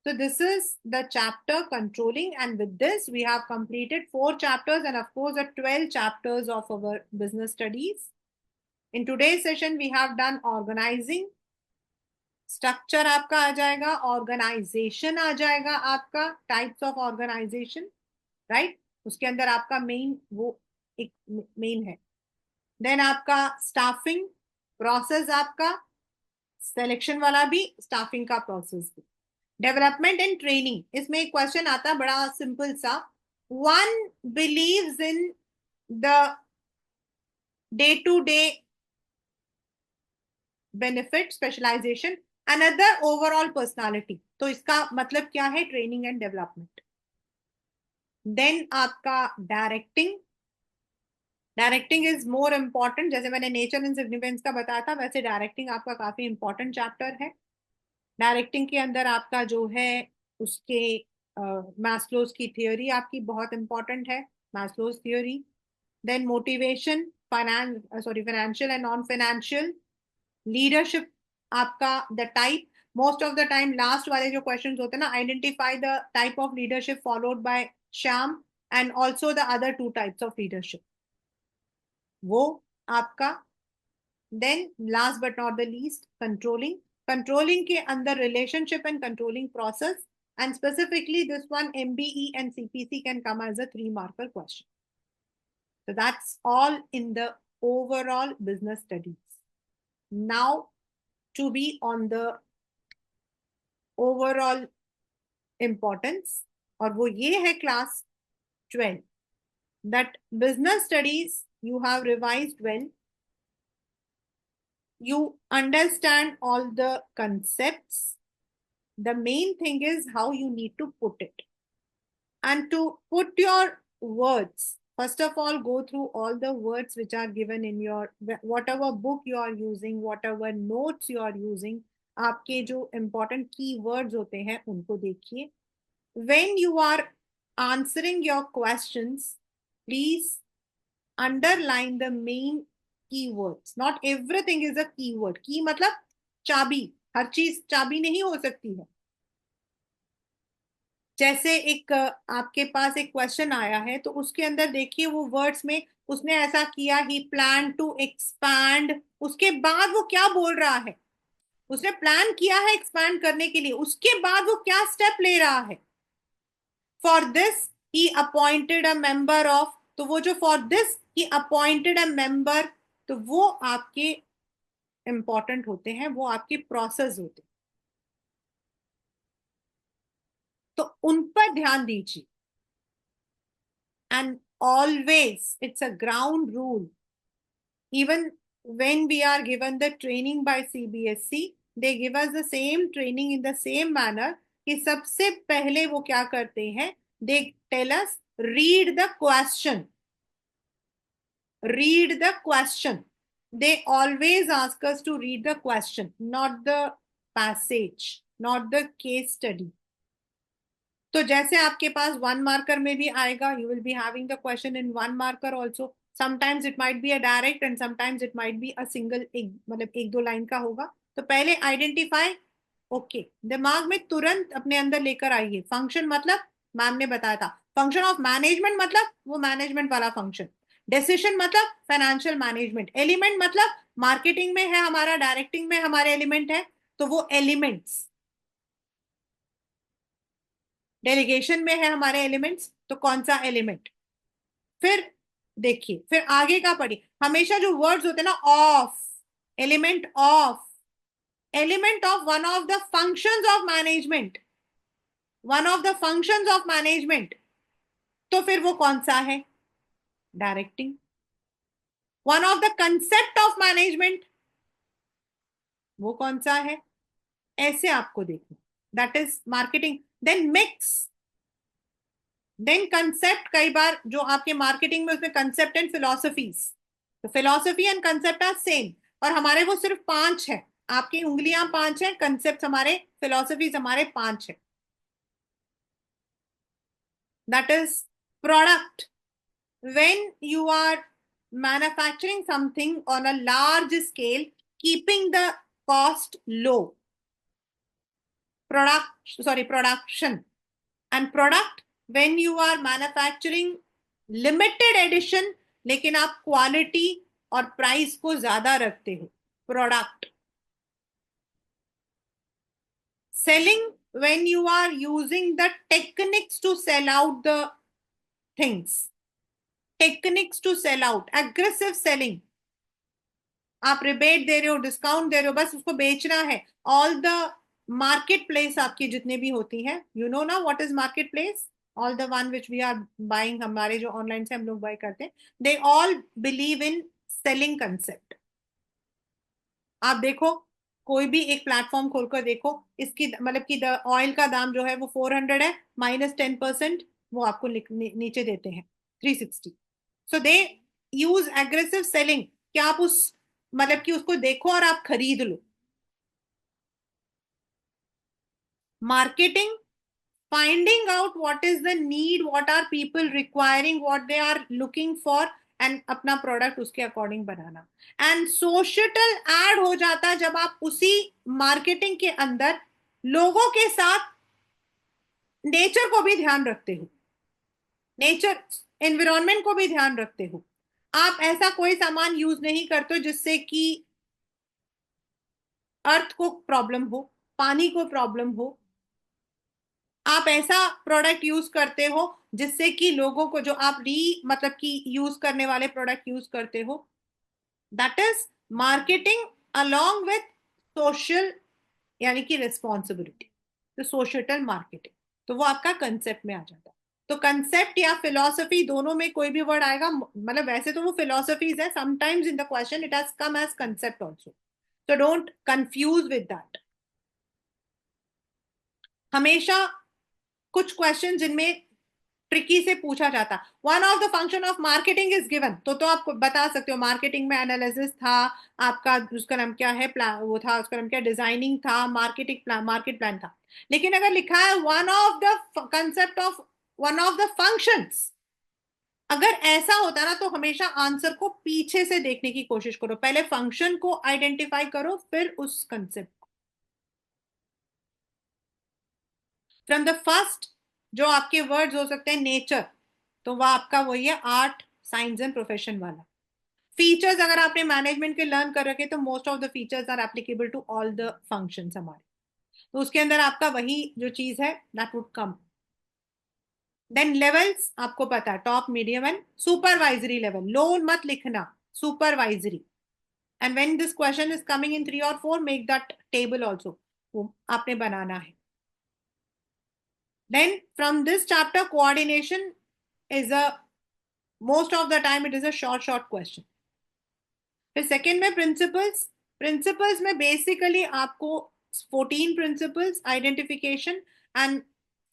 So this is the chapter controlling, and with this we have completed 4 chapters and of course the 12 chapters of our business studies. In today's session we have done organizing, structure आपका आ जाएगा, ऑर्गेनाइजेशन आ जाएगा, आपका टाइप्स ऑफ ऑर्गेनाइजेशन, राइट? उसके अंदर आपका मेन वो एक मेन है। देन आपका स्टाफिंग प्रोसेस, आपका सिलेक्शन वाला भी, स्टाफिंग का प्रोसेस भी। डेवलपमेंट एंड ट्रेनिंग, इसमें एक क्वेश्चन आता है बड़ा सिंपल सा, one believes in the day to day benefit specialisation, another overall personality. तो इसका मतलब क्या है? Training and development. देन आपका directing, directing is more important, जैसे मैंने नेचर एंड सिग्निफिकेंस का बताया था वैसे डायरेक्टिंग आपका काफी इंपॉर्टेंट चैप्टर है। डायरेक्टिंग के अंदर आपका जो है उसके मैस्लोज की थियोरी आपकी बहुत इंपॉर्टेंट है, Maslow's theory. Then motivation, financial and non financial, leadership आपका, the type, most of the time last वाले जो क्वेश्चंस होते हैं ना, identify the type of leadership followed by Shyam and also the other 2 types of leadership, वो आपका। Then last but not the least controlling, controlling के अंदर relationship and controlling process, and specifically this one MBE and CPC can come as a 3 marker question. So that's all in the overall business studies. Now to be on the overall importance, और वो ये है class 12, that business studies you have revised well, you understand all the concepts, the main thing is how you need to put it, and to put your words, first of all go through all the words which are given in your whatever book you are using, whatever notes you are using, आपके जो important key words होते हैं उनको देखिए। when you are answering your questions, please underline the main keywords, not everything is a keyword, key मतलब चाबी, हर चीज चाबी नहीं हो सकती है। जैसे एक आपके पास एक क्वेश्चन आया है तो उसके अंदर देखिए वो वर्ड्स में उसने ऐसा किया, ही प्लान टू एक्सपैंड, उसके बाद वो क्या बोल रहा है? उसने प्लान किया है एक्सपैंड करने के लिए, उसके बाद वो क्या स्टेप ले रहा है? For this he appointed a member of, तो वो जो for this he appointed a member, तो वो आपके इंपॉर्टेंट होते हैं, वो आपके प्रोसेस होते हैं, तो उन पर ध्यान दीजिए। And always, it's a ground rule. Even when we are given the training by CBSE, they give us the same training in the same manner कि सबसे पहले वो क्या करते हैं? They tell us, read the question. Read the question. They always ask us to read the question, not the passage, not the case study. तो जैसे आपके पास 1 मार्कर में भी आएगा, you will be having the question in 1 marker also. Sometimes it might be a direct and sometimes it might be a single, एक मतलब एक दो लाइन का होगा. तो पहले आइडेंटिफाई. ओके, दिमाग में तुरंत अपने अंदर लेकर आइए. फंक्शन मतलब मैम ने बताया था. फंक्शन ऑफ मैनेजमेंट मतलब वो मैनेजमेंट वाला फंक्शन. डिसीजन मतलब फाइनेंशियल मैनेजमेंट. एलिमेंट मतलब मार्केटिंग में है हमारा, डायरेक्टिंग में हमारे एलिमेंट है, तो वो एलिमेंट्स. डेलीगेशन में है हमारे एलिमेंट्स, तो कौन सा एलिमेंट. फिर देखिए, फिर आगे का पढ़िए. हमेशा जो वर्ड्स होते हैं ना, of, element of, element of one of the functions of management, one of the functions of management, तो फिर वो कौन सा है. Directing. One of the concept of management, वो कौन सा है. ऐसे आपको देखना. That is marketing. Then mix. Then concept. कई बार जो आपके मार्केटिंग में उसमें कंसेप्ट एंड फिलोसफीज, तो philosophy and concept are same. और हमारे वो सिर्फ 5 है. आपकी उंगलियां 5 है, कंसेप्ट हमारे, फिलोसफीज हमारे 5 है. That is product. when you are manufacturing something on a large scale, keeping the cost low. Production. And product, when you are manufacturing limited edition, लेकिन आप क्वालिटी और प्राइस को ज्यादा रखते हो. Product. selling, when you are using the techniques to sell out the things. techniques to sell out. aggressive selling. आप रिबेट दे रहे हो, डिस्काउंट दे रहे हो, बस उसको बेचना है. ऑल द मार्केट प्लेस आपकी जितने भी होती हैं, यू नो ना what is market place. All the one which we are buying, हमारे जो ऑनलाइन से हम लोग बाय करते हैं, they all believe in selling concept. आप देखो, कोई भी एक प्लेटफॉर्म खोलकर देखो, इसकी मतलब कि ऑयल का दाम जो है वो 400 है, -10% वो आपको नीचे देते हैं 360. सो दे यूज एग्रेसिव सेलिंग कि आप उस मतलब कि उसको देखो और आप खरीद लो. Marketing, finding out what is the need, what are people requiring, what they are looking for, and अपना प्रोडक्ट उसके according banana. And social add हो जाता है जब आप उसी मार्केटिंग के अंदर लोगों के साथ नेचर को भी ध्यान रखते हो, नेचर एनवायरमेंट को भी ध्यान रखते हो. आप ऐसा कोई सामान यूज नहीं करते हो जिससे कि अर्थ को प्रॉब्लम हो, पानी को प्रॉब्लम हो. आप ऐसा प्रोडक्ट यूज करते हो जिससे कि लोगों को, जो आप मतलब कि यूज करने वाले प्रोडक्ट यूज करते हो. That is marketing along with social, यानी कि रिस्पॉन्सिबिलिटी. तो सोशल मार्केटिंग, तो वो आपका कंसेप्ट में आ जाता है. तो कंसेप्ट या फिलोसफी दोनों में कोई भी वर्ड आएगा, मतलब वैसे तो वो फिलोसफीज है, sometimes in the question it has come as concept also. तो डोंट कंफ्यूज विद दैट. हमेशा कुछ क्वेश्चन जिनमें ट्रिकी से पूछा जाता. One of the function of marketing is given, तो आप बता सकते हो मार्केटिंग में एनालिसिस था आपका, उसका नाम क्या है, प्लान वो था, उसका नाम क्या, डिजाइनिंग था, मार्केटिंग प्लान, मार्केट प्लान था. लेकिन अगर लिखा है one of the concept of one of the functions, अगर ऐसा होता ना तो हमेशा आंसर को पीछे से देखने की कोशिश करो. पहले फंक्शन को आइडेंटिफाई करो, फिर उस कंसेप्ट. फ्रॉम द फर्स्ट जो आपके वर्ड्स हो सकते हैं, नेचर, तो वह आपका वही है, आर्ट, साइंस एंड प्रोफेशन वाला. फीचर्स अगर आपने मैनेजमेंट के लर्न कर रखे तो most of the features are applicable to all the functions हमारे. तो उसके अंदर आपका वही जो चीज है that would come. Then levels आपको पता है, top, medium and supervisory level. Low मत लिखना, supervisory. And when this question is coming in 3 और 4, मेक दैट टेबल ऑल्सो, वो आपने बनाना है. Then from this chapter, coordination is a, most of the time it is a short question. फिर सेकेंड में प्रिंसिपल्स. प्रिंसिपल्स में बेसिकली आपको 14 principles identification and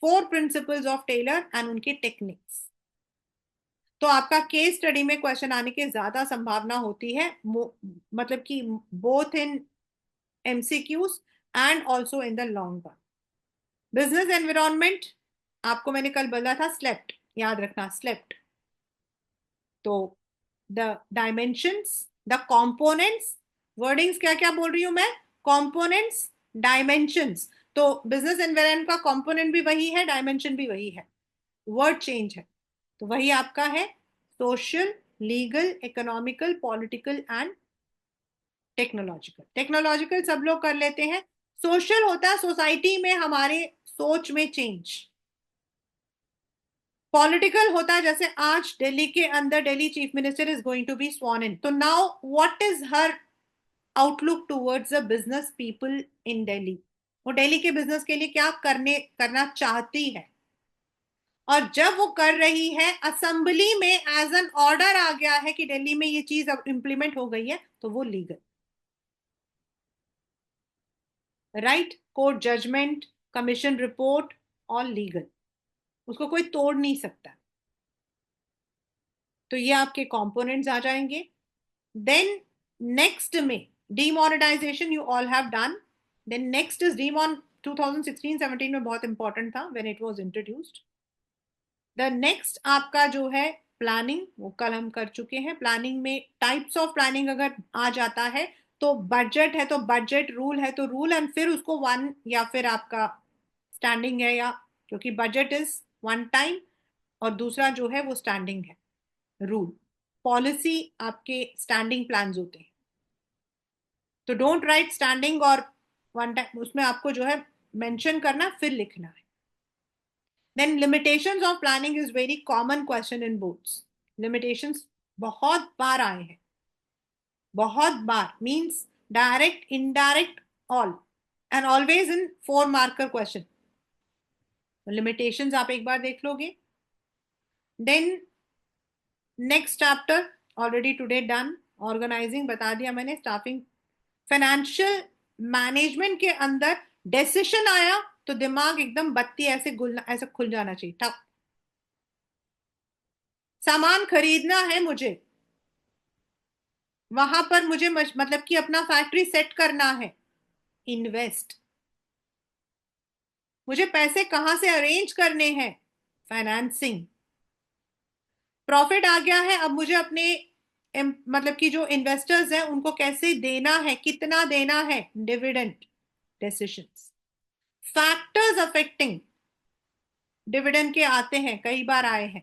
4 principles of Taylor and उनके टेक्निक्स. तो आपका केस स्टडी में क्वेश्चन आने की ज्यादा संभावना होती है, मतलब कि both in MCQs and also in the long run. Business environment आपको मैंने कल बोला था स्लेप्ट, याद रखना स्लेप्ट। तो the dimensions, the components, wordings क्या क्या बोल रही हूं मैं, कंपोनेंट्स, डायमेंशंस। तो बिजनेस एनवायरनमेंट का कंपोनेंट भी वही है, डायमेंशन भी वही है, वर्ड चेंज है। तो वही आपका है social, legal, economical, political and technological. Technological सब लोग कर लेते हैं। सोशल होता है सोसाइटी में हमारे सोच में चेंज। पॉलिटिकल होता है जैसे आज दिल्ली के अंदर Delhi chief minister is going to be sworn in, तो now what is her outlook towards the business people in Delhi. वो दिल्ली के बिजनेस के लिए क्या करना चाहती है, और जब वो कर रही है असेंबली में एज एन ऑर्डर आ गया है कि दिल्ली में ये चीज अब इंप्लीमेंट हो गई है, तो वो legal. Right, court judgment, commission report, all legal, उसको कोई तोड़ नहीं सकता। तो ये आपके कंपोनेंट्स आ जाएंगे। देन नेक्स्ट में demonetisation you all have done. Then next is demon, 2016-17 में बहुत इंपॉर्टेंट था when it was introduced. The next आपका जो है प्लानिंग, वो कल हम कर चुके हैं। प्लानिंग में टाइप्स ऑफ प्लानिंग अगर आ जाता है, तो बजट है तो बजट, रूल है तो रूल, एंड फिर उसको वन, या फिर आपका स्टैंडिंग है, या क्योंकि बजट इज वन टाइम और दूसरा जो है वो स्टैंडिंग है रूल। पॉलिसी आपके स्टैंडिंग प्लान्स होते हैं, तो डोंट राइट स्टैंडिंग और वन टाइम, उसमें आपको जो है मेंशन करना फिर लिखना है। Then limitations of planning is very common question in boards. Limitations बहुत बार आए हैं, बहुत बार means direct, indirect, all, and always in 4 marker question. Limitations आप एक बार देख लोगे। Then next chapter already today done, organising बता दिया मैंने, स्टाफिंग। फाइनेंशियल मैनेजमेंट के अंदर डिसीजन आया तो दिमाग एकदम बत्ती ऐसे गुलना, ऐसे खुल जाना चाहिए, ठप। सामान खरीदना है मुझे, वहां पर मुझे मतलब कि अपना फैक्ट्री सेट करना है, इन्वेस्ट। मुझे पैसे कहां से अरेंज करने हैं, फाइनेंसिंग। प्रॉफिट आ गया है, अब मुझे अपने मतलब कि जो इन्वेस्टर्स हैं उनको कैसे देना है, कितना देना है, dividend, decisions. Factors affecting dividend के आते हैं, कई बार आए हैं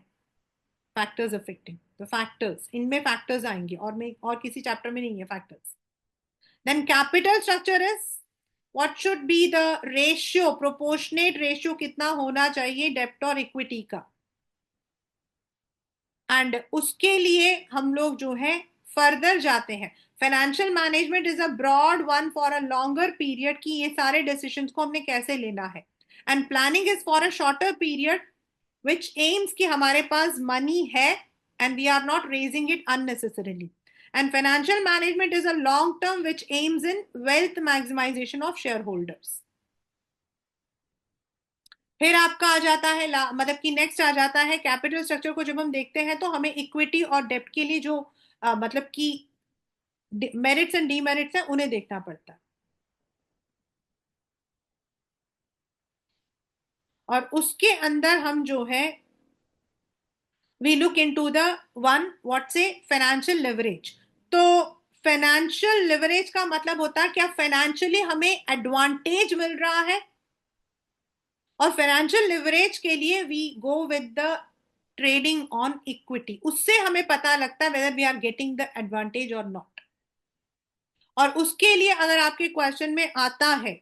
फैक्टर्स अफेक्टिंग। तो फैक्टर्स, इनमें फैक्टर्स आएंगे, और में और किसी चैप्टर में नहीं है factors. Then capital structure is what should be the ratio, proportionate ratio कितना होना चाहिए डेब्ट और इक्विटी का। एंड उसके लिए हम लोग जो है फर्दर जाते हैं। Financial management is a broad one for a longer period, की ये सारे डिसीजंस को हमने कैसे लेना है। And planning is for a shorter period which aims कि हमारे पास मनी है and we are not raising it unnecessarily. And financial management is a long term which aims in wealth maximisation of shareholders. फिर आपका आ जाता है मतलब कि नेक्स्ट आ जाता है कैपिटल स्ट्रक्चर को जब हम देखते हैं तो हमें इक्विटी और डेब्ट के लिए जो मतलब कि मेरिट्स एंड डीमेरिट्स हैं उन्हें देखना पड़ता है। और उसके अंदर हम जो है we look into the one what say financial leverage. तो फाइनेंशियल लिवरेज का मतलब होता है क्या फाइनेंशियली हमें एडवांटेज मिल रहा है, और फाइनेंशियल लिवरेज के लिए we go with the trading on equity, उससे हमें पता लगता है whether we are getting the advantage और नॉट। और उसके लिए अगर आपके क्वेश्चन में आता है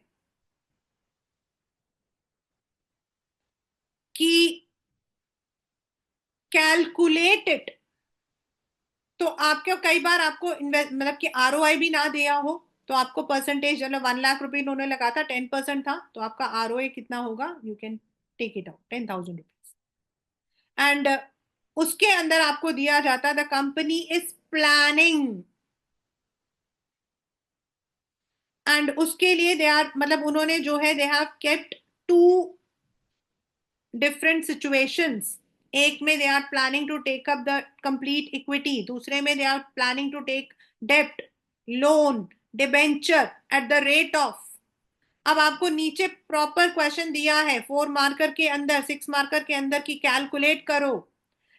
कि कैलकुलेट इट, तो आपको कई बार आपको इन्वेस्ट मतलब कि आरओआई भी ना दिया हो, तो आपको परसेंटेज, मतलब 1 लाख रुपए इन्होंने लगा था, 10% था, तो आपका आरओआई कितना होगा, you can take it out, 10,000 rupees. And उसके अंदर आपको दिया जाता the company is planning, and उसके लिए दे आर मतलब उन्होंने जो है they have kept 2 different situations. एक में they are planning to take up the complete equity, दूसरे में they are planning to take डेप्ट, loan, debenture at the rate of अब आपको नीचे प्रॉपर क्वेश्चन दिया है, 4 मार्कर के अंदर, 6 मार्कर के अंदर की कैलकुलेट करो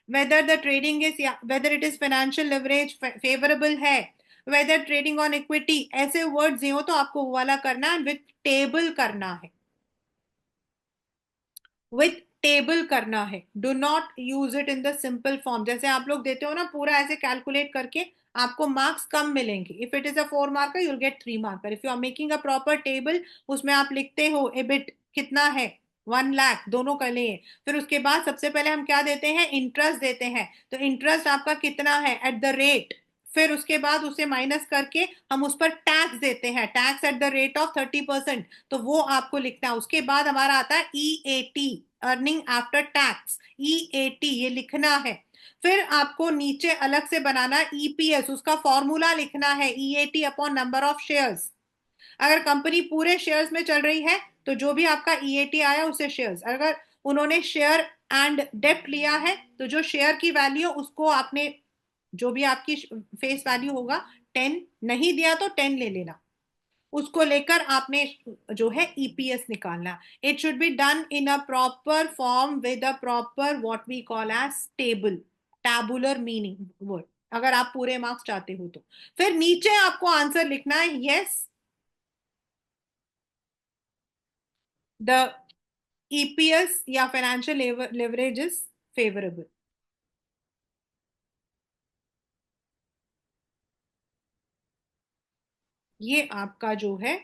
whether the trading is, weather it is financial leverage favourable है, वेदर ट्रेडिंग ऑन इक्विटी, ऐसे वर्ड्स हो तो आपको वो वाला करना है, विथ टेबल करना है, विथ टेबल करना है। Do not use it in the simple form, जैसे आप लोग देते हो ना पूरा ऐसे कैलकुलेट करके, आपको मार्क्स कम मिलेंगे। If it is a 4 marker you'll get 3 marker. If you are making a proper table, उसमें आप लिखते हो एबिट कितना है, 1 लाख, दोनों का लिए। फिर उसके बाद सबसे पहले हम क्या देते हैं, इंटरेस्ट देते हैं। तो इंटरेस्ट आपका कितना है एट द रेट, फिर उसके बाद उसे माइनस करके हम उस पर टैक्स देते हैं, tax at the rate of 30%, तो वो आपको लिखना है। उसके बाद हमारा आता है EAT, earning after tax, EAT ये लिखना है। फिर आपको नीचे अलग से बनाना है EPS, उसका फॉर्मूला लिखना है, EAT upon number of shares. अगर कंपनी पूरे शेयर्स में चल रही है तो जो भी आपका EAT आया उसे शेयर्स, अगर उन्होंने शेयर एंड डेप्ट लिया है तो जो शेयर की वैल्यू उसको आपने, जो भी आपकी फेस वैल्यू होगा, 10 नहीं दिया तो 10 ले लेना, उसको लेकर आपने जो है EPS निकालना। It should be done in a proper form with a proper what we call as table, tabular meaning word, अगर आप पूरे मार्क्स चाहते हो तो। फिर नीचे आपको आंसर लिखना है, यस द EPS या फाइनेंशियल लेवरेज इज फेवरेबल। ये आपका जो है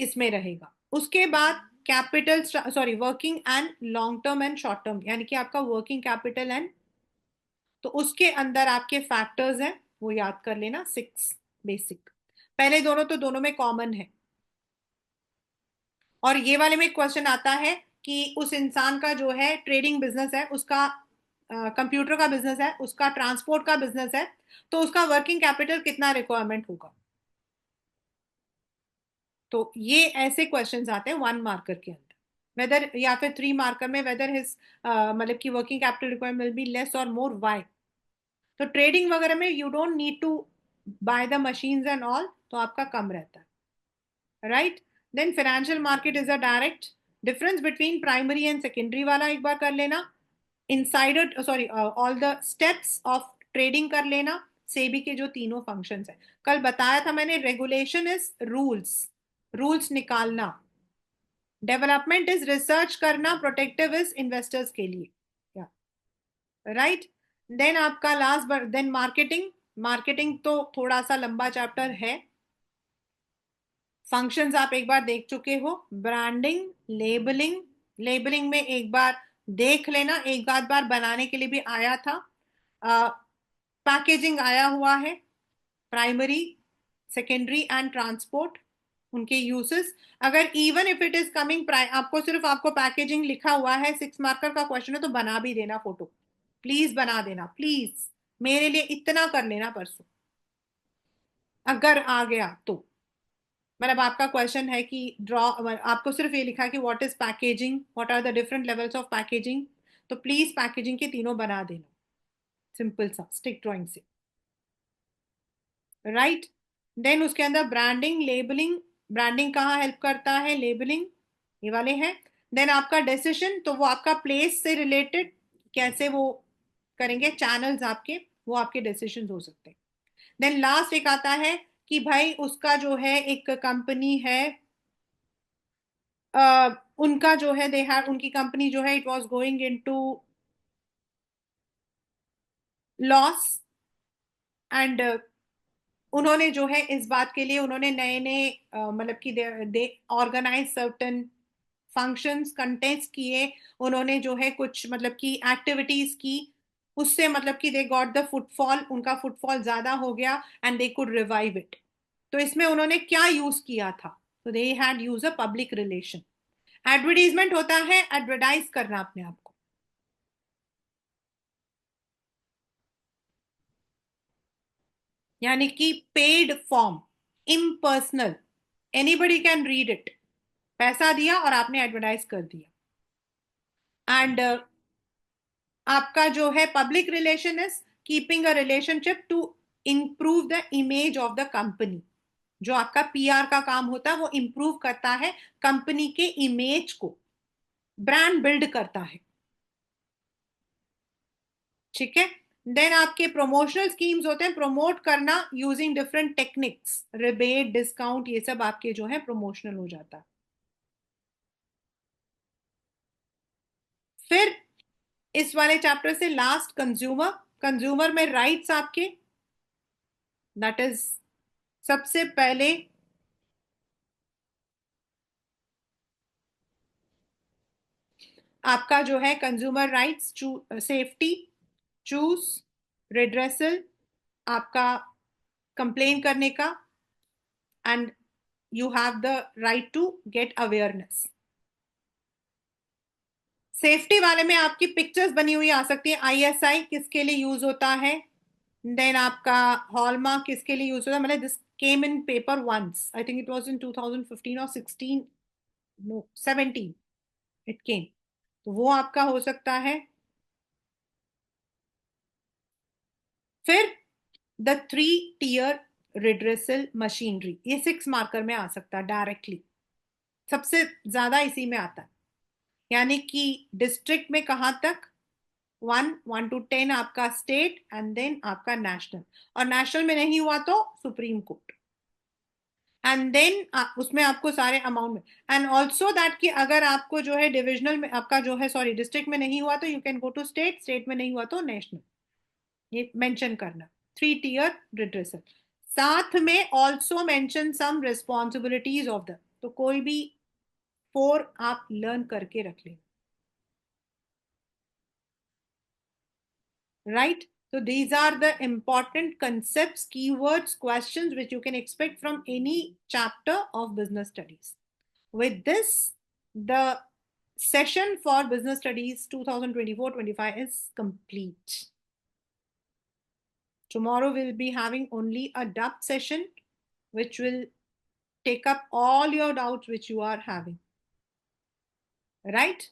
इसमें रहेगा। उसके बाद capital, sorry, working and long term and short term, यानी कि आपका वर्किंग कैपिटल एंड, तो उसके अंदर आपके फैक्टर्स हैं, वो याद कर लेना, 6 बेसिक। पहले दोनों तो दोनों में कॉमन है। और ये वाले में क्वेश्चन आता है कि उस इंसान का जो है ट्रेडिंग बिजनेस है, उसका कंप्यूटर का बिजनेस है, उसका ट्रांसपोर्ट का बिजनेस है, तो उसका वर्किंग कैपिटल कितना रिक्वायरमेंट होगा। तो ये ऐसे क्वेश्चंस आते हैं 1 मार्कर के अंदर, वेदर, या फिर 3 मार्कर में, वेदर हिज मतलब कि working capital requirement will be less और मोर, वाई। तो ट्रेडिंग वगैरह में you don't need to buy the machines and all, तो आपका कम रहता है, right. Then financial market is a direct, difference between primary and secondary वाला एक बार कर लेना, insider, sorry, all the steps of trading कर लेना, सेबी के जो तीनों फंक्शंस है, कल बताया था मैंने। रेगुलेशन इज रूल्स, रूल्स निकालना, डेवलपमेंट इज रिसर्च करना, प्रोटेक्टिव इज इन्वेस्टर्स के लिए, राइट। देन आपका लास्ट, देन मार्केटिंग, मार्केटिंग तो थोड़ा सा लंबा चैप्टर है। फंक्शंस आप एक बार देख चुके हो, ब्रांडिंग, लेबलिंग, लेबलिंग में एक बार देख लेना, एक आध बार बनाने के लिए भी आया था। पैकेजिंग आया हुआ है, प्राइमरी, सेकेंडरी एंड ट्रांसपोर्ट, उनके यूसेस। अगर even if it is coming, आपको सिर्फ आपको पैकेजिंग लिखा हुआ है, 6 मार्कर का क्वेश्चन है, तो बना भी देना फोटो, प्लीज बना देना, प्लीज मेरे लिए इतना कर लेना परसों, अगर आ गया तो। मतलब आपका क्वेश्चन है कि ड्रॉ, आपको सिर्फ ये लिखा है कि what is packaging, what are the different levels of packaging, तो प्लीज पैकेजिंग के तीनों बना देना, सिंपल सा स्टिक ड्राइंग से, राइट। देन उसके अंदर ब्रांडिंग, लेबलिंग, ब्रांडिंग कहाँ हेल्प करता है, लेबलिंग, ये वाले हैं। देन आपका डिसीजन, तो वो आपका प्लेस से रिलेटेड, कैसे वो करेंगे, चैनल्स आपके, वो आपके डिसीजन हो सकते हैं। देन लास्ट एक आता है कि भाई उसका जो है एक कंपनी है, उनका जो है, दे हैव, उनकी कंपनी जो है, it was going into loss, and उन्होंने जो है इस बात के लिए उन्होंने नए नए, मतलब कि they organise certain functions, contest किए, उन्होंने जो है कुछ मतलब कि एक्टिविटीज की, उससे मतलब कि दे गॉट द फुटफॉल, उनका फुटफॉल ज्यादा हो गया and they could revive it. तो इसमें उन्होंने क्या यूज किया था, तो they had use a public relation. Advertisement होता है एडवर्टाइज करना अपने आप को, यानी कि paid form, impersonal, anybody can read it, पैसा दिया और आपने एडवर्टाइज कर दिया। एंड आपका जो है public relation is keeping a relationship to improve the image of the company, जो आपका पीआर का काम होता है वो इंप्रूव करता है, कंपनी के इमेज को, ब्रांड बिल्ड करता है। ठीक है। देन आपके प्रमोशनल स्कीम्स होते हैं, प्रमोट करना using different techniques, rebate, discount, ये सब आपके जो है प्रमोशनल हो जाता है। फिर इस वाले चैप्टर से लास्ट कंज्यूमर, कंज्यूमर में राइट्स आपके, दैट इज सबसे पहले आपका जो है consumer rights, safety, choose, redressal, आपका कंप्लेन करने का, and you have the right to get awareness. Safety वाले में आपकी पिक्चर्स बनी हुई आ सकती है, आईएसआई किसके लिए यूज होता है, देन आपका हॉलमार्क किसके लिए यूज होता है, मतलब this came in paper once, I think it was in 2015 और 16, नो 17 इट केम, तो वो आपका हो सकता है। फिर द 3 टियर रिड्रेसल मशीनरी, ये 6 मार्कर में आ सकता है डायरेक्टली, सबसे ज्यादा इसी में आता है, यानी कि डिस्ट्रिक्ट में कहां तक, 1 1 to 10 आपका स्टेट, एंड देन आपका नेशनल, और नेशनल में नहीं हुआ तो सुप्रीम कोर्ट, एंड देन उसमें आपको सारे अमाउंट में, एंड ऑल्सो दैट कि अगर आपको जो है डिविजनल में आपका जो है, सॉरी, डिस्ट्रिक्ट में नहीं हुआ तो you can go to state, state में नहीं हुआ तो नेशनल, ये मेंशन करना। 3 टियर रिड्रेसल, साथ में also mention some responsibilities of the, तो कोई भी 4 आप लर्न करके रख लें, right? So these are the important concepts, keywords, questions which you can expect from any chapter of business studies. With this, the session for business studies 2024-25 is complete. Tomorrow we'll be having only a depth session which will take up all your doubts which you are having. Right?